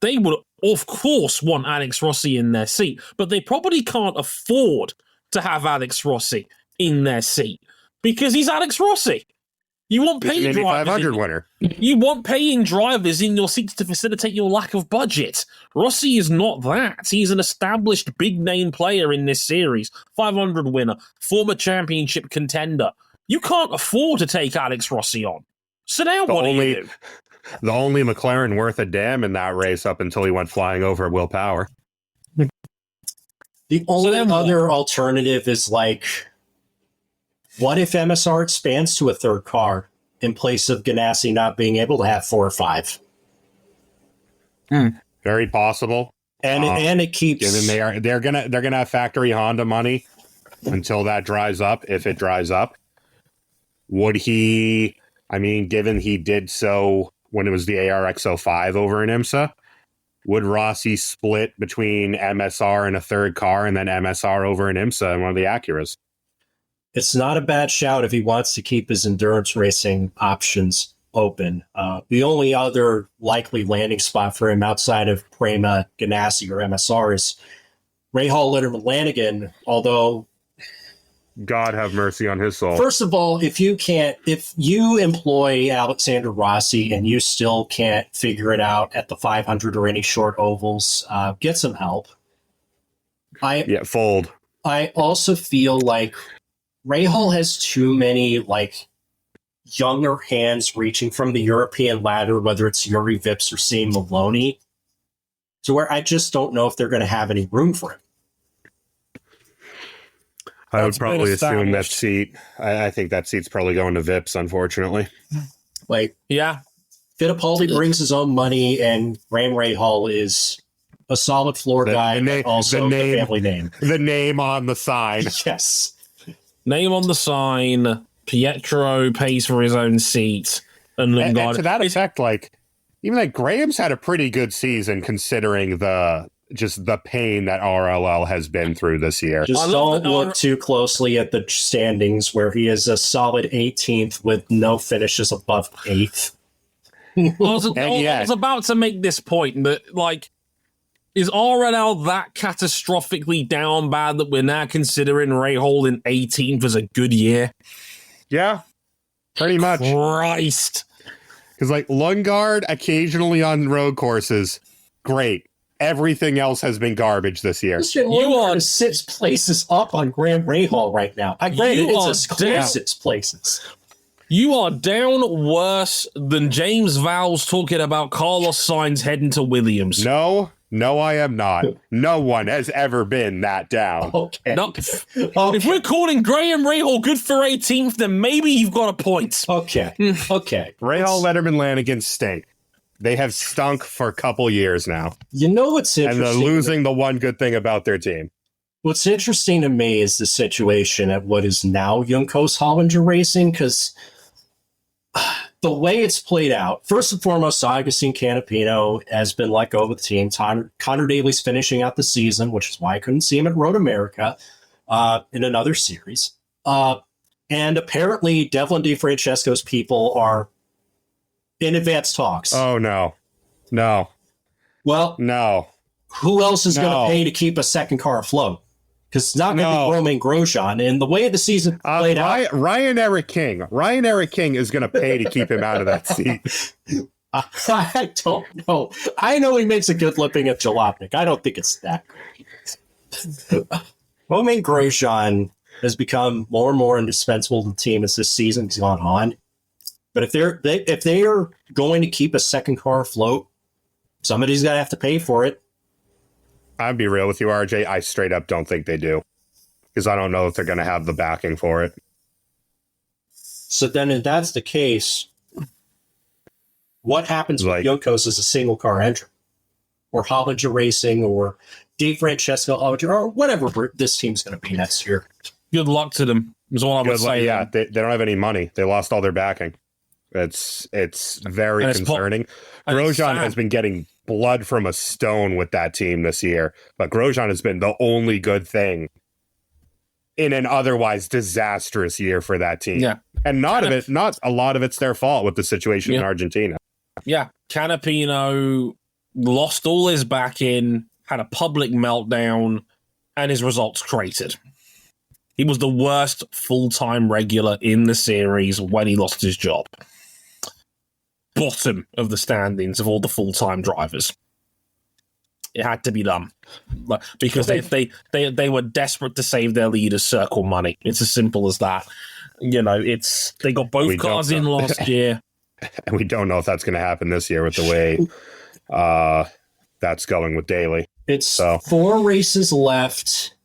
they would, of course, want Alex Rossi in their seat, but they probably can't afford to have Alex Rossi in their seat because he's Alex Rossi. You want paying drivers. Winner. You want paying drivers in your seats to facilitate your lack of budget. Rossi is not that. He's an established big name player in this series, 500 winner, former championship contender. You can't afford to take Alex Rossi on. So now what do you do? The only McLaren worth a damn in that race up until he went flying over Will Power. The only other alternative is like, what if MSR expands to a third car in place of Ganassi not being able to have 4 or 5? Very possible. And it keeps, given they're gonna have factory Honda money until that dries up, if it dries up. Would he? I mean, given he did so when it was the ARX05 over in IMSA, would Rossi split between MSR and a third car and then MSR over in IMSA and one of the Acuras? It's not a bad shout if he wants to keep his endurance racing options open. The only other likely landing spot for him outside of Prema, Ganassi, or MSR is Rahal Letterman Lanigan, although God have mercy on his soul. First of all, if you employ Alexander Rossi and you still can't figure it out at the 500 or any short ovals, get some help. Fold. I also feel like Rahal has too many younger hands reaching from the European ladder, whether it's Yuri Vips or Sean Maloney, to where I just don't know if they're going to have any room for him. I would probably assume that seat. I think that seat's probably going to Vips, unfortunately. Fittipaldi brings his own money, and Graham Rahal is a solid floor guy, but also the family name. The name on the sign. Yes. Name on the sign. Pietro pays for his own seat. And to that effect, even Graham's had a pretty good season considering the pain that RLL has been through this year. Just don't look too closely at the standings where he is a solid 18th with no finishes above 8th. I was about to make this point that, is RLL that catastrophically down bad that we're now considering Rahal in 18th as a good year? Yeah, pretty much. Christ. Because, Lundgaard occasionally on road courses, great. Everything else has been garbage this year. You are 6 places up on Graham Rahal right now. I granted it's close 6 places. You are down worse than James Vowles talking about Carlos Sainz heading to Williams. No, I am not. No one has ever been that down. Okay. No, if we're calling Graham Rahal good for 18th, then maybe you've got a point. Okay. Rahal, Letterman, Lanigan stink. They have stunk for a couple years now. You know what's interesting? And they're losing the one good thing about their team. What's interesting to me is the situation at what is now Juncos Hollinger Racing, because the way it's played out, first and foremost, Agustin Canapino has been let go of the team. Connor Daly's finishing out the season, which is why I couldn't see him at Road America in another series. And apparently, Devlin DeFrancesco's people are in advanced talks. Oh, no. Well, no. Who else is going to pay to keep a second car afloat? Because it's not going to be Romain Grosjean. And the way the season played out... Ryan Eric King is going to pay to keep him out of that seat. I don't know. I know he makes a good living at Jalopnik. I don't think it's that great. Romain Grosjean has become more and more indispensable to the team as this season's gone on. But if they are going to keep a second car afloat, somebody's going to have to pay for it. I'd be real with you, RJ. I straight up don't think they do. Because I don't know if they're going to have the backing for it. So then if that's the case, what happens with Juncos as a single car entrant? Or Hollinger Racing, or DeFrancesco Hollinger, or whatever this team's going to be next year. Good luck to them, is all I would say. Yeah, they don't have any money. They lost all their backing. It's very concerning. Grosjean has been getting blood from a stone with that team this year, but Grosjean has been the only good thing in an otherwise disastrous year for that team. Yeah, and not a lot of it's their fault with the situation in Argentina. Yeah, Canapino lost all his backing, had a public meltdown, and his results cratered. He was the worst full-time regular in the series when he lost his job. Bottom of the standings of all the full-time drivers. It had to be done. Because they were desperate to save their leaders' circle money. It's as simple as that. They got both cars in last year. And we don't know if that's going to happen this year with the way that's going with Daly. It's 4 races left.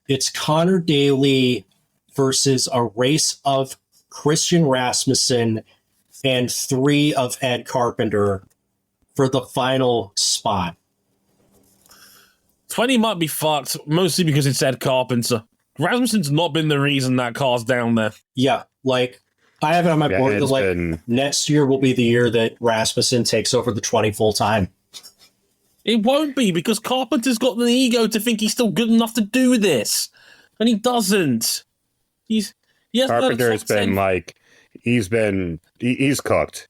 It's Connor Daly versus a race of Christian Rasmussen and 3 of Ed Carpenter for the final spot. 20 might be fucked, mostly because it's Ed Carpenter. Rasmussen's not been the reason that car's down there. Yeah, I have it on my board that next year will be the year that Rasmussen takes over the 20 full time. It won't be, because Carpenter's got the ego to think he's still good enough to do this. And he doesn't. Carpenter has been he's cooked.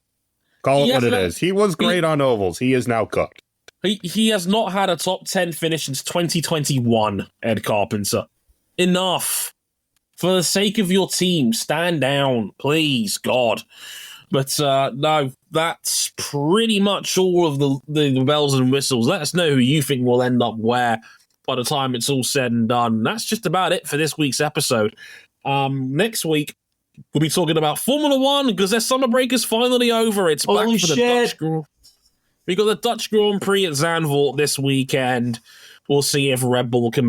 Call it what it is. He was great on ovals. He is now cooked. He has not had a top 10 finish since 2021, Ed Carpenter. Enough. For the sake of your team, stand down, please, God. But no, that's pretty much all of the bells and whistles. Let us know who you think will end up where by the time it's all said and done. That's just about it for this week's episode. Next week, we'll be talking about Formula One because their summer break is finally over. It's back for the Dutch Grand. We got the Dutch Grand Prix at Zandvoort this weekend. We'll see if Red Bull can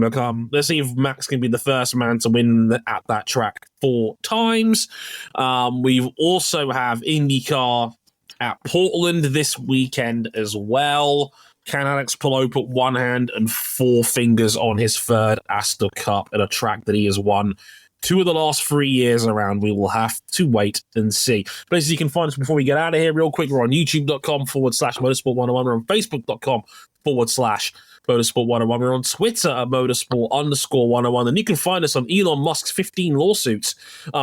let's see if Max can be the first man to win at that track 4 times. We also have IndyCar at Portland this weekend as well. Can Alex Palou put one hand and 4 fingers on his 3rd Astor Cup at a track that he has won 2 of the last 3 years around? We will have to wait and see. Places you can find us before we get out of here real quick. We're on youtube.com/motorsport101. We're on facebook.com/motorsport101. We're on Twitter at motorsport_101. And you can find us on Elon Musk's 15 lawsuits.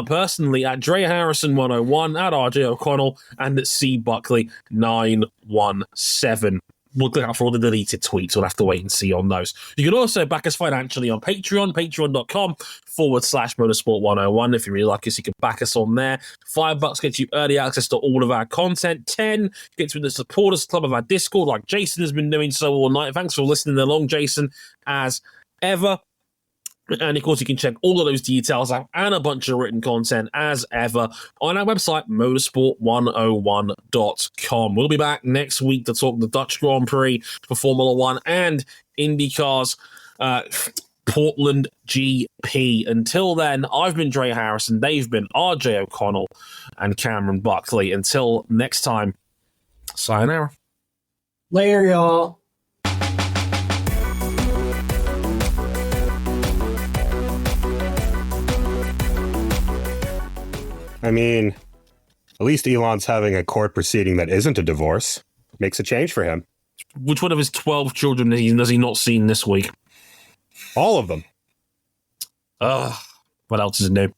Personally at Dre Harrison 101, at RJ O'Connell, and at C Buckley 917. We'll look out for all the deleted tweets. We'll have to wait and see on those. You can also back us financially on Patreon, patreon.com/motorsport101. If you really like us, you can back us on there. $5 gets you early access to all of our content. 10 gets you the supporters club of our Discord, like Jason has been doing so all night. Thanks for listening along, Jason, as ever. And of course, you can check all of those details out and a bunch of written content as ever on our website, motorsport101.com. We'll be back next week to talk the Dutch Grand Prix for Formula One and IndyCar's Portland GP. Until then, I've been Dre Harrison, they've been RJ O'Connell and Cameron Buckley. Until next time, sayonara. Later, y'all. I mean, at least Elon's having a court proceeding that isn't a divorce. Makes a change for him. Which one of his 12 children has he not seen this week? All of them. What else is new?